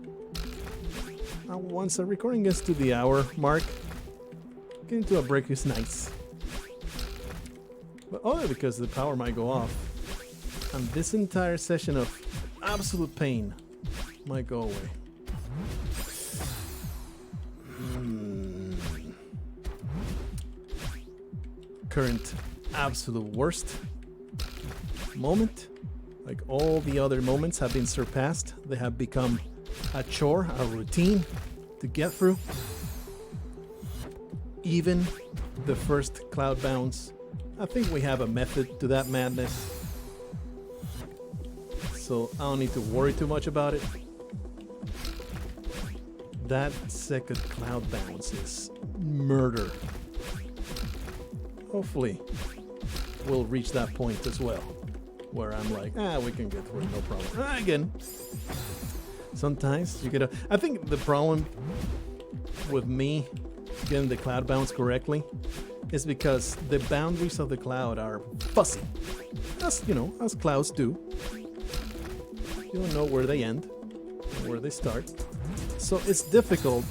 And once the recording gets to the hour mark, getting to a break is nice. But only because the power might go off, and this entire session of absolute pain might go away. Current absolute worst moment. Like all the other moments have been surpassed. They have become a chore, a routine to get through. Even the first cloud bounce. I think we have a method to that madness. So I don't need to worry too much about it. That second cloud bounce is murder. Hopefully we'll reach that point as well, where I'm like, we can get through it, no problem. Again, sometimes you get I think the problem with me getting the cloud bounce correctly is because the boundaries of the cloud are fuzzy. As you know, as clouds do. You don't know where they end, where they start. So it's difficult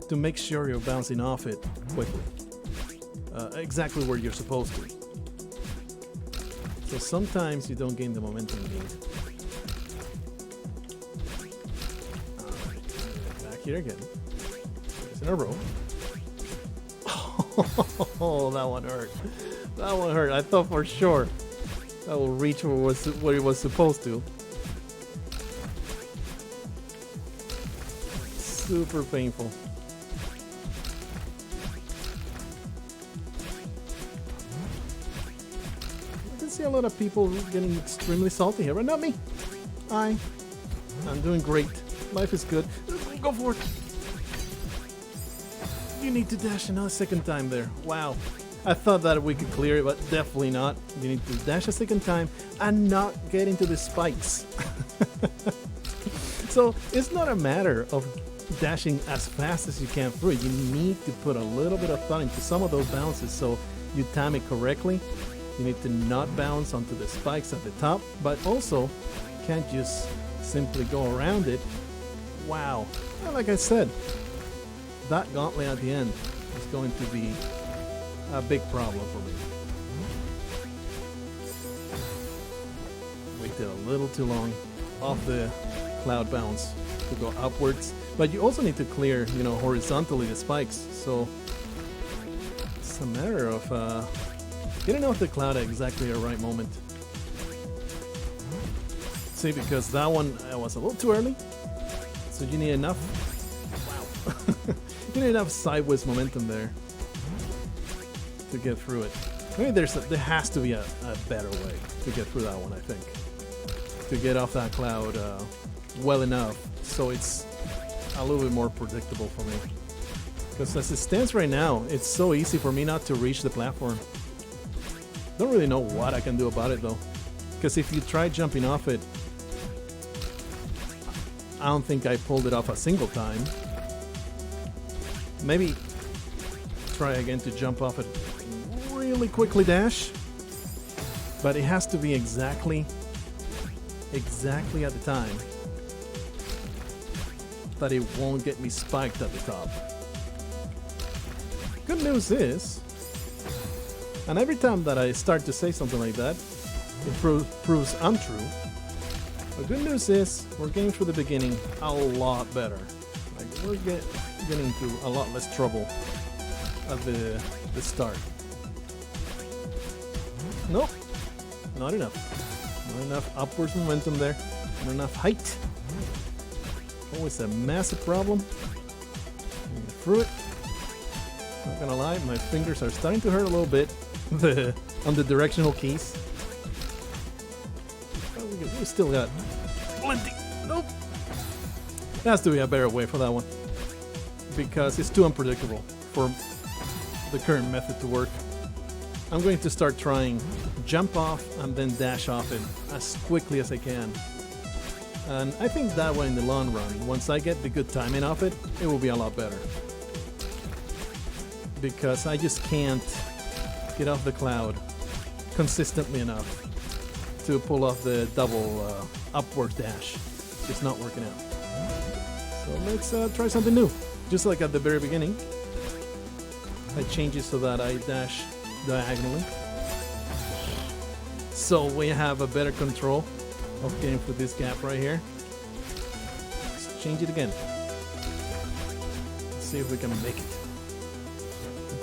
to make sure you're bouncing off it quickly. Exactly where you're supposed to. So sometimes you don't gain the momentum you need. Alright, back here again. It's in a row. Oh, that one hurt. That one hurt. I thought for sure that will reach where it was supposed to. Super painful. I can see a lot of people getting extremely salty here, but not me. I'm doing great. Life is good. Go for it. You need to dash another second time there. Wow. I thought that we could clear it, but definitely not. You need to dash a second time and not get into the spikes. So it's not a matter of dashing as fast as you can through it. You need to put a little bit of thought into some of those bounces so you time it correctly. You need to not bounce onto the spikes at the top, but also can't just simply go around it. Wow. Well, like I said, that gauntlet at the end is going to be a big problem for me. Waited a little too long off the cloud bounce to go upwards, but you also need to clear, horizontally the spikes. So it's a matter of getting off the cloud at exactly the right moment. See, because that one was a little too early, so you need enough. Wow, you need enough sideways momentum there to get through it. Maybe there has to be a better way to get through that one. I think to get off that cloud well enough so it's a little bit more predictable for me. Because as it stands right now, it's so easy for me not to reach the platform. Don't really know what I can do about it though. Because if you try jumping off it, I don't think I pulled it off a single time. Maybe try again to jump off it really quickly dash. But it has to be exactly at the time that it won't get me spiked at the top. Good news is, and every time that I start to say something like that, it proves untrue. The good news is we're getting through the beginning a lot better. Like we're getting into a lot less trouble at the start. Nope, not enough. Not enough upwards momentum there. Not enough height. Always a massive problem. Through it. Not gonna lie, my fingers are starting to hurt a little bit on the directional keys. But we still got plenty. Nope. There has to be a better way for that one, because it's too unpredictable for the current method to work. I'm going to start trying jump off and then dash off it as quickly as I can. And I think that way in the long run, once I get the good timing off it, it will be a lot better. Because I just can't get off the cloud consistently enough to pull off the double upward dash. It's not working out. So let's try something new. Just like at the very beginning, I change it so that I dash diagonally. So we have a better control of getting through this gap right here. Let's change it again. Let's see if we can make it.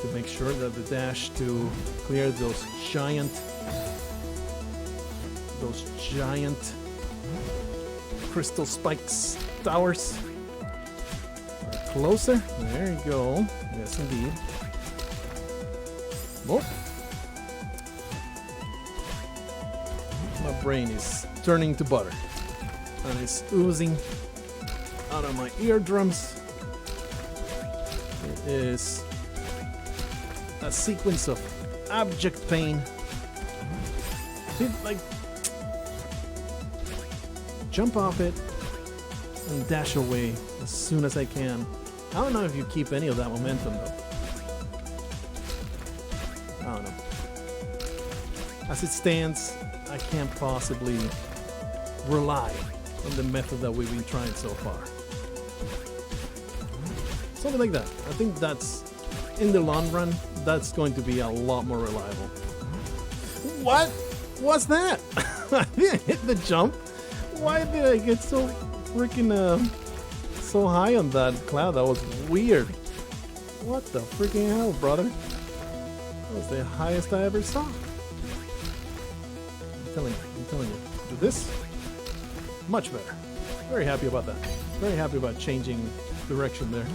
To make sure that the dash to clear those giant crystal spikes towers are closer. There you go. Yes, indeed. Whoa. My brain is turning to butter and it's oozing out of my eardrums. It is a sequence of abject pain. Like jump off it and dash away as soon as I can. I don't know if you keep any of that momentum though. I don't know. As it stands, I can't possibly rely on the method that we've been trying so far. Something like that. I think that's, in the long run, that's going to be a lot more reliable. What? What's that? I didn't hit the jump. Why did I get so freaking so high on that cloud? That was weird. What the freaking hell, brother? That was the highest I ever saw. I'm telling you. Do this? Much better. Very happy about that. Very happy about changing direction there.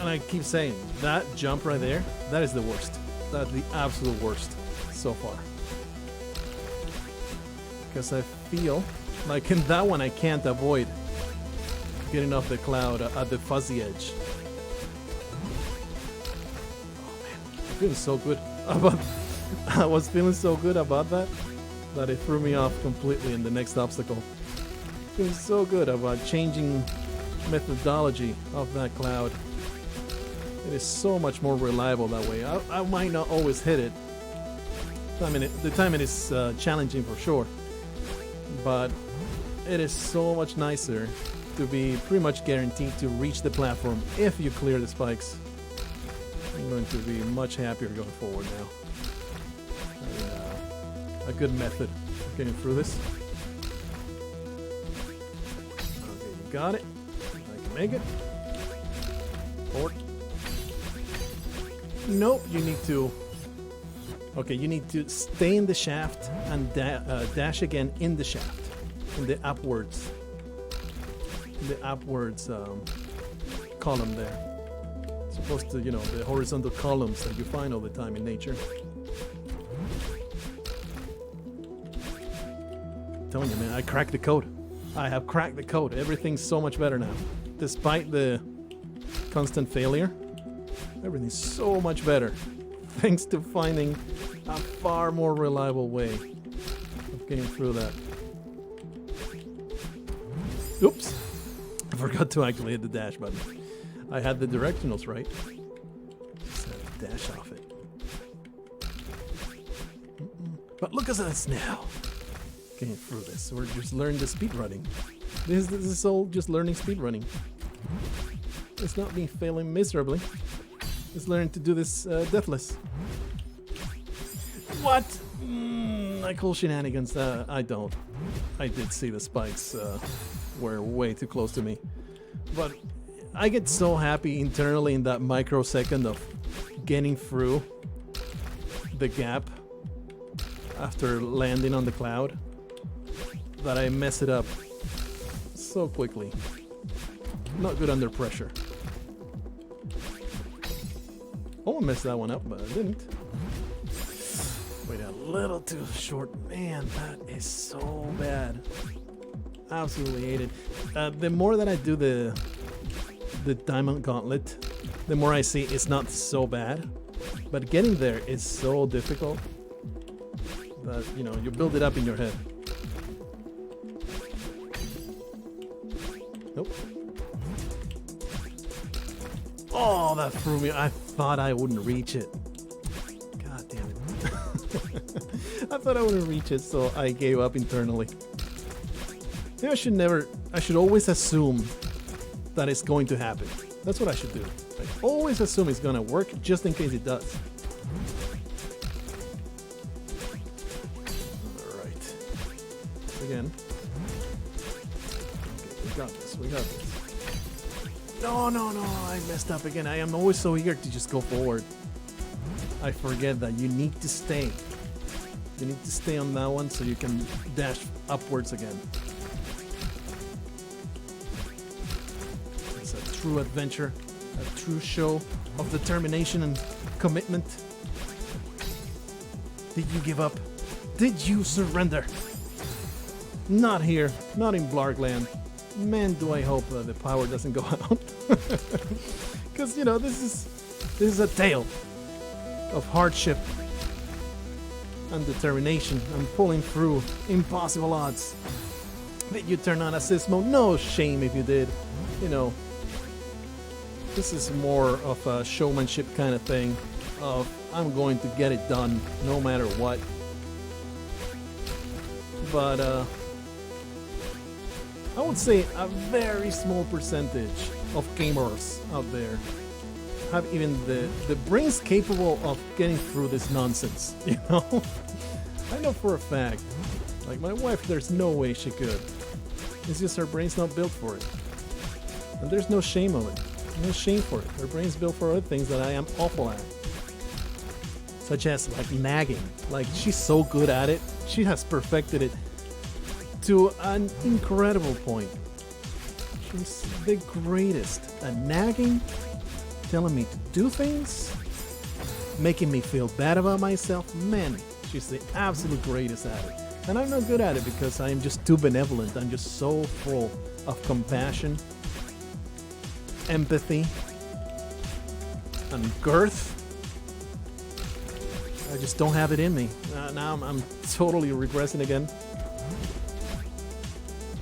And I keep saying, that jump right there, that is the worst. That's the absolute worst so far. Because I feel like in that one I can't avoid getting off the cloud at the fuzzy edge. Oh man, I'm feeling so good about I was feeling so good about that it threw me off completely in the next obstacle. Feeling so good about changing methodology of that cloud. It is so much more reliable that way. I might not always hit it. The timing is challenging for sure. But it is so much nicer to be pretty much guaranteed to reach the platform if you clear the spikes. I'm going to be much happier going forward now. A good method of getting through this. Okay, you got it. I can make it. Forward. Nope, you need to... Okay, you need to stay in the shaft and dash again in the shaft. In the upwards. Column there. It's supposed to, the horizontal columns that you find all the time in nature. I'm telling you, man, I cracked the code. I have cracked the code. Everything's so much better now. Despite the constant failure, everything's so much better. Thanks to finding a far more reliable way of getting through that. Oops. I forgot to actually hit the dash button. I had the directionals right. Just had to dash off it. But look at us now. Getting through this. We're just learning the speed running. This is all just learning speed running. It's not me failing miserably. It's learning to do this deathless. What? I call shenanigans. I don't. I did see the spikes were way too close to me. But I get so happy internally in that microsecond of getting through the gap after landing on the cloud that I mess it up so quickly. Not good under pressure. Almost messed that one up, but I didn't. Wait, a little too short. Man, that is so bad. Absolutely hate it. The more that I do the diamond gauntlet, the more I see it's not so bad. But getting there is so difficult that, you know, you build it up in your head. Nope. Oh, that threw me. I thought I wouldn't reach it. God damn it. I thought I wouldn't reach it, so I gave up internally. Maybe I should always assume that it's going to happen. That's what I should do. I always assume it's gonna work just in case it does. Alright. Again. Okay, we got this, we got this. No, I messed up again. I am always so eager to just go forward. I forget that you need to stay. You need to stay on that one so you can dash upwards again. It's a true adventure, a true show of determination and commitment. Did you give up? Did you surrender? Not here, not in Blargh land. Man, do I hope the power doesn't go out. Because, you know, this is a tale of hardship and determination and pulling through impossible odds. Did you turn on assist mode? No shame if you did. You know, this is more of a showmanship kind of thing of I'm going to get it done no matter what. But I would say a very small percentage of gamers out there have even the brains capable of getting through this nonsense, you know? I know for a fact, like my wife, there's no way she could. It's just her brain's not built for it. And there's no shame of it. No shame for it. Her brain's built for other things that I am awful at. Such as like nagging. Like she's so good at it. She has perfected it to an incredible point. She's the greatest at nagging, telling me to do things, making me feel bad about myself. Man, she's the absolute greatest at it. And I'm not good at it because I am just too benevolent. I'm just so full of compassion, empathy, and girth. I just don't have it in me. Now I'm totally regressing again.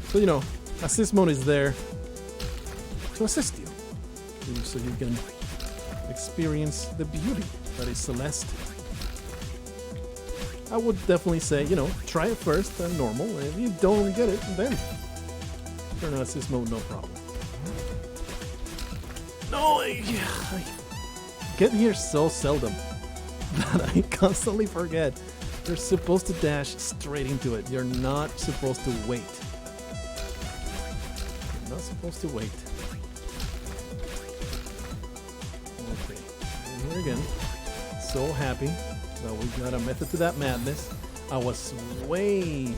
So, you know, assist mode is there to assist you, so you can experience the beauty that is Celeste. I would definitely say, you know, try it first and normal, and if you don't get it, then turn on assist mode, no problem. No, I get here so seldom that I constantly forget. You're supposed to dash straight into it. You're not supposed to wait. You're not supposed to wait. Okay, and here again. So happy that we got a method to that madness. I was way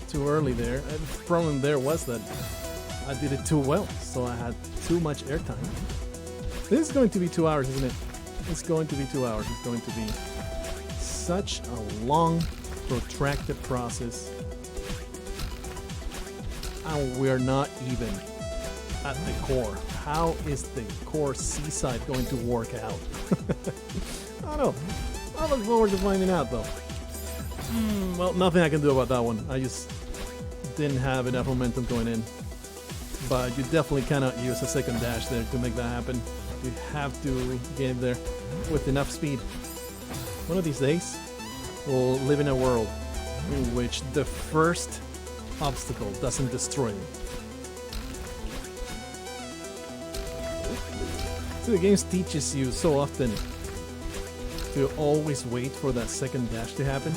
too early there. And the problem there was that I did it too well, so I had too much airtime. This is going to be 2 hours, isn't it? It's going to be 2 hours. It's going to be such a long, protracted process. And we're not even at the core. How is the core seaside going to work out? I don't know. I look forward to finding out, though. Well, nothing I can do about that one. I just didn't have enough momentum going in. But you definitely cannot use a second dash there to make that happen. You have to get there with enough speed. One of these days, we'll live in a world in which the first obstacle doesn't destroy me. So the game teaches you so often to always wait for that second dash to happen.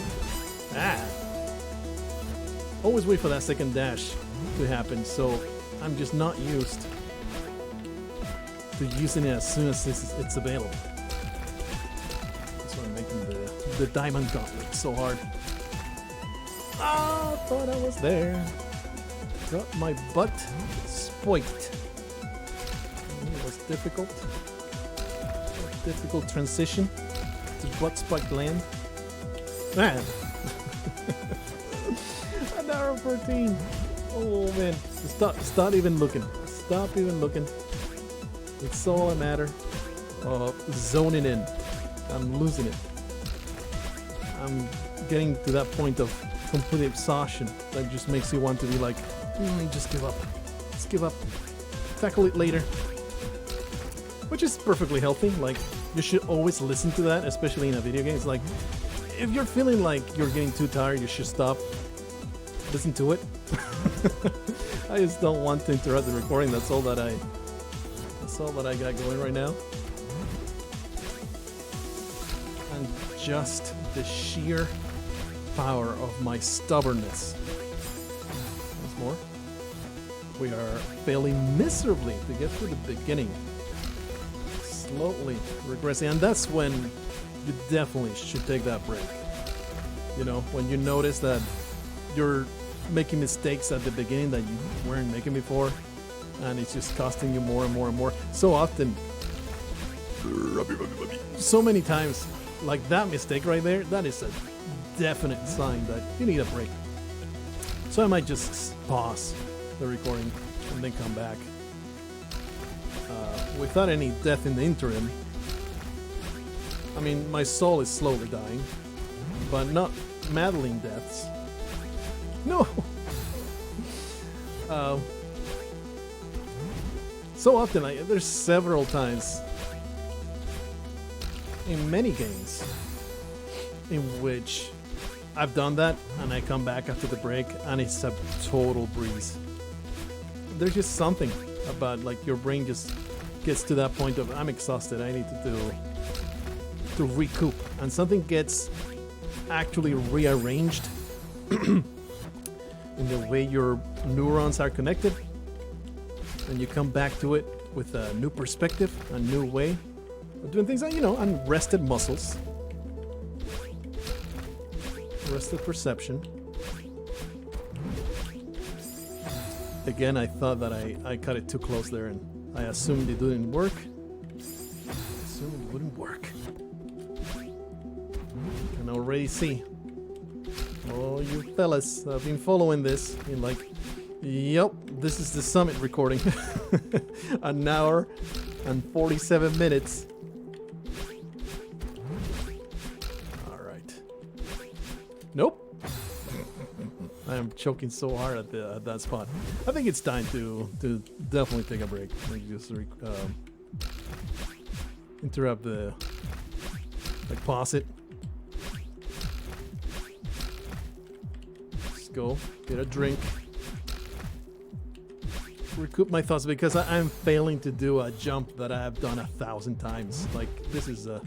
Always wait for that second dash to happen, so I'm just not used to using it as soon as it's available. That's why I'm making the diamond gauntlet so hard. Ah, thought I was there. Got my butt spoilt. It was difficult. A difficult transition to butt spiked land. Man. An hour 14. Oh man. Stop even looking. Stop even looking. It's all a matter of zoning in. I'm losing it. I'm getting to that point of complete exhaustion that just makes you want to be like, just give up. Just give up. Tackle it later. Which is perfectly healthy. Like, you should always listen to that, especially in a video game. It's like, if you're feeling like you're getting too tired, you should stop. Listen to it. I just don't want to interrupt the recording. That's all that I got going right now. And just the sheer power of my stubbornness. Once more. We are failing miserably to get through the beginning. Slowly regressing, and that's when you definitely should take that break. You know, when you notice that you're making mistakes at the beginning that you weren't making before, and it's just costing you more and more and more. So often, so many times, like that mistake right there, that is a definite sign that you need a break. So I might just pause the recording and then come back. Without any death in the interim. I mean, my soul is slowly dying, but not maddling deaths. No! So often, there's several times in many games in which I've done that and I come back after the break and it's a total breeze. There's just something about, like, your brain just gets to that point of, I'm exhausted, I need to recoup, and something gets actually rearranged in the way your neurons are connected, and you come back to it with a new perspective, a new way of doing things, you know, and rested muscles, rested perception. Again, I thought that I cut it too close there, and I assumed it didn't work. Assumed it wouldn't work. I can already see. Oh, you fellas have been following this. You're like, yep, this is the summit recording. An hour and 47 minutes. Alright. Nope. I am choking so hard at that spot. I think it's time to definitely take a break. Like, just interrupt the, like, pause it. Just go get a drink. Recoup my thoughts, because I'm failing to do a jump that I have done 1,000 times. Like, this is a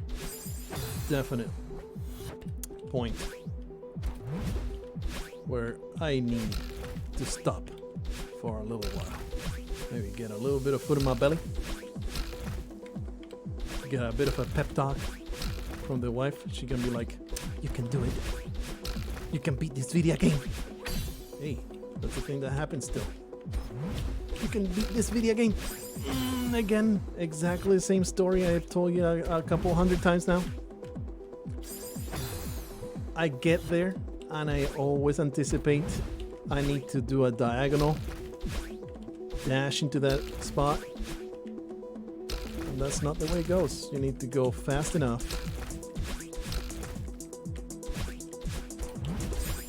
definite point where I need to stop for a little while. Maybe get a little bit of food in my belly. Get a bit of a pep talk from the wife. She can be like, you can do it. You can beat this video game. Hey, that's the thing that happens still. You can beat this video game. Again, exactly the same story I've told you a couple hundred times now. I get there, and I always anticipate I need to do a diagonal dash into that spot, and that's not the way it goes. You need to go fast enough.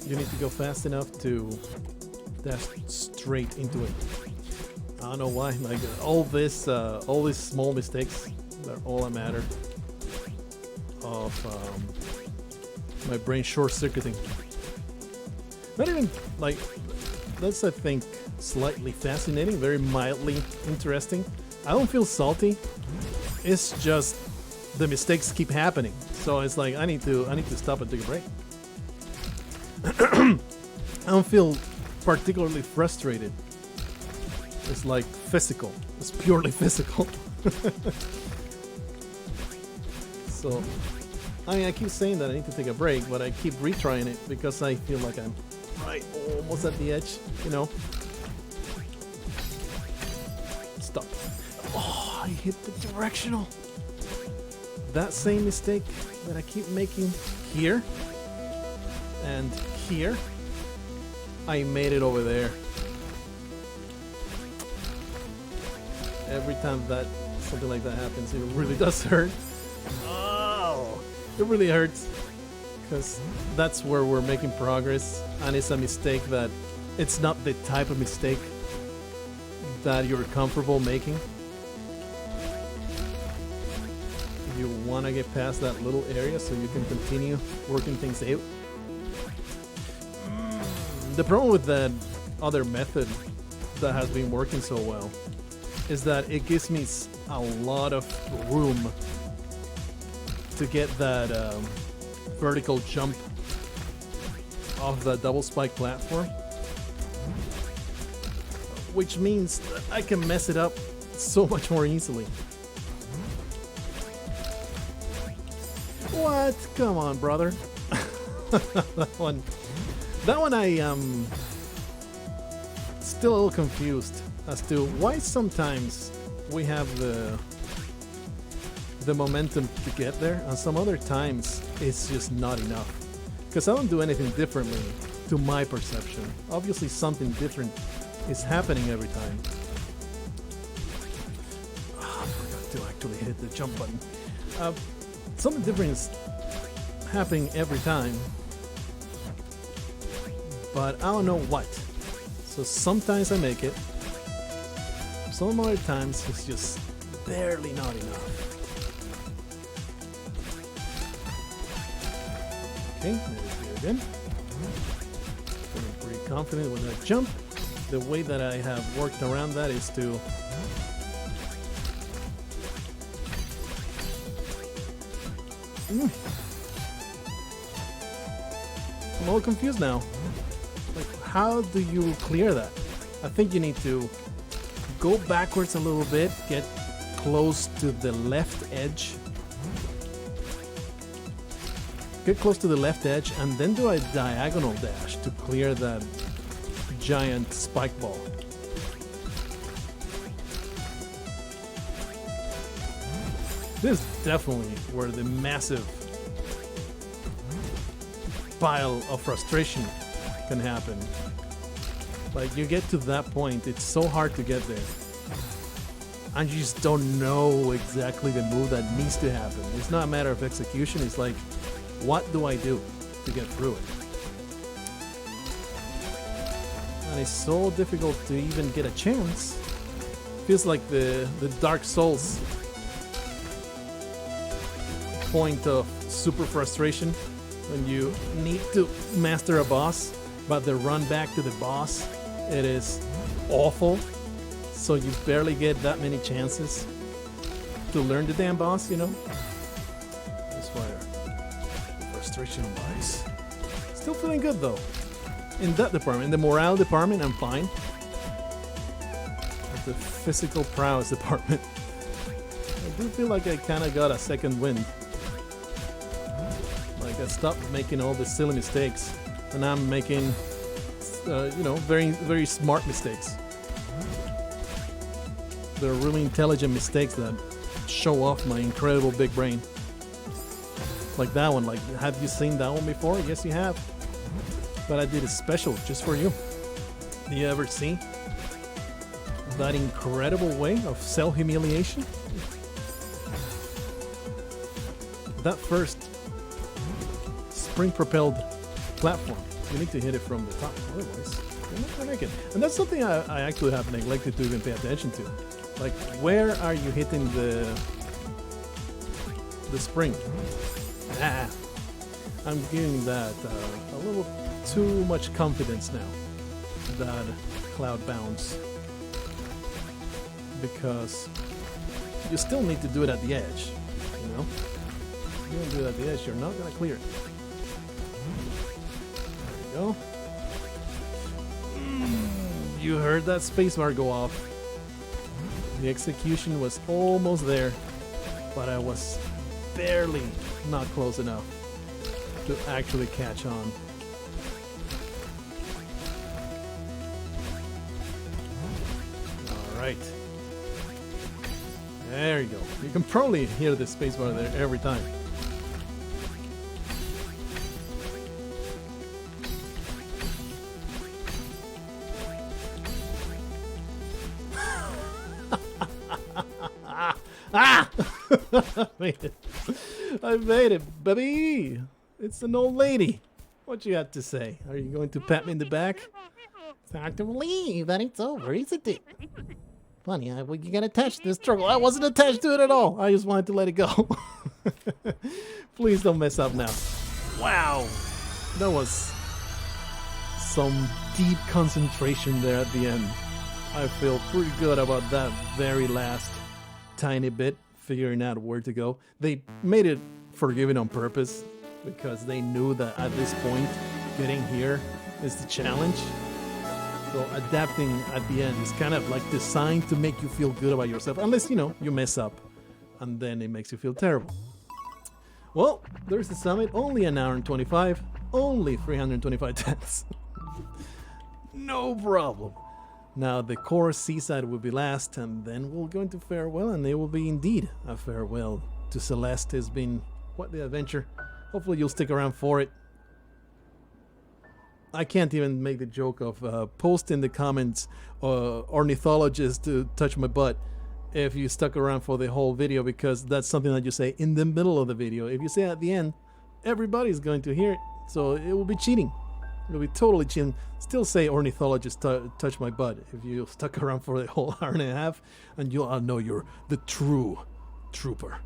You need to go fast enough to dash straight into it. I don't know why. Like, all these small mistakes, they're all a matter of my brain short-circuiting. Not even, like, that's, I think, slightly fascinating, very mildly interesting. I don't feel salty. It's just the mistakes keep happening. So it's like I need to stop and take a break. I don't feel particularly frustrated. It's like physical. It's purely physical. So, I mean, I keep saying that I need to take a break, but I keep retrying it because I feel like I'm right almost at the edge, you know. Stop. Oh, I hit the directional. That same mistake that I keep making here and here, I made it over there. Every time that something like that happens, it really does hurt. Oh, It really hurts because that's where we're making progress, and it's a mistake that it's not the type of mistake that you're comfortable making. You want to get past that little area so you can continue working things out. The problem with that other method that has been working so well is that it gives me a lot of room to get that vertical jump off the double spike platform, which means that I can mess it up so much more easily. What? Come on, brother. That one I am still a little confused as to why sometimes we have the momentum to get there, and some other times it's just not enough. Because I don't do anything differently to my perception. Obviously something different is happening every time. Oh, I forgot to actually hit the jump button. Something different is happening every time, but I don't know what. So sometimes I make it, some other times it's just barely not enough. Okay, there's here again. Feeling pretty confident with that jump. The way that I have worked around that is to I'm a little confused now. Like, how do you clear that? I think you need to go backwards a little bit, get close to the left edge. Get close to the left edge and then do a diagonal dash to clear that giant spike ball. This is definitely where the massive pile of frustration can happen. Like, you get to that point, it's so hard to get there. And you just don't know exactly the move that needs to happen. It's not a matter of execution, it's like, what do I do to get through it? And it's so difficult to even get a chance. Feels like the Dark Souls point of super frustration when you need to master a boss, but the run back to the boss, it is awful. So you barely get that many chances to learn the damn boss, you know? That's why frustration wise. Still feeling good though. In that department, in the morale department, I'm fine. But the physical prowess department, I do feel like I kind of got a second wind. Like, I stopped making all the silly mistakes, and I'm making, you know, very, very smart mistakes. They're really intelligent mistakes that show off my incredible big brain. Like that one. Like, have you seen that one before? Yes, you have. But I did a special just for you. Do you ever see that incredible way of self-humiliation? That first spring-propelled platform, you need to hit it from the top, otherwise you're not gonna make it. And that's something I actually have neglected to even pay attention to. Like, where are you hitting the spring? Ah, I'm giving that a little too much confidence now, that cloud bounce, because you still need to do it at the edge, you know? If you don't do it at the edge, you're not gonna clear it. There you go. You heard that spacebar go off. The execution was almost there, but I was barely not close enough to actually catch on. Alright. There you go. You can probably hear the spacebar there every time. I made it. I made it, baby. It's an old lady. What you got to say? Are you going to pat me in the back? It's hard to believe that it's over, isn't it? Funny, you got attached to the struggle. I wasn't attached to it at all. I just wanted to let it go. Please don't mess up now. Wow. That was some deep concentration there at the end. I feel pretty good about that very last tiny bit, figuring out where to go. They made it forgiving on purpose because they knew that at this point, getting here is the challenge. So adapting at the end is kind of like designed to make you feel good about yourself, unless, you mess up, and then it makes you feel terrible. Well, there's the summit, only an hour and 25, only 325 deaths. No problem. Now the core seaside will be last, and then we'll go into farewell, and it will be indeed a farewell to Celeste. It's been quite the adventure. Hopefully you'll stick around for it. I can't even make the joke of post in the comments ornithologist to touch my butt if you stuck around for the whole video, because that's something that you say in the middle of the video. If you say at the end, everybody's going to hear it, so it will be cheating. It'll be totally cheating. Still say ornithologist touch my butt if you stuck around for the whole hour and a half, and I'll know you're the true trooper.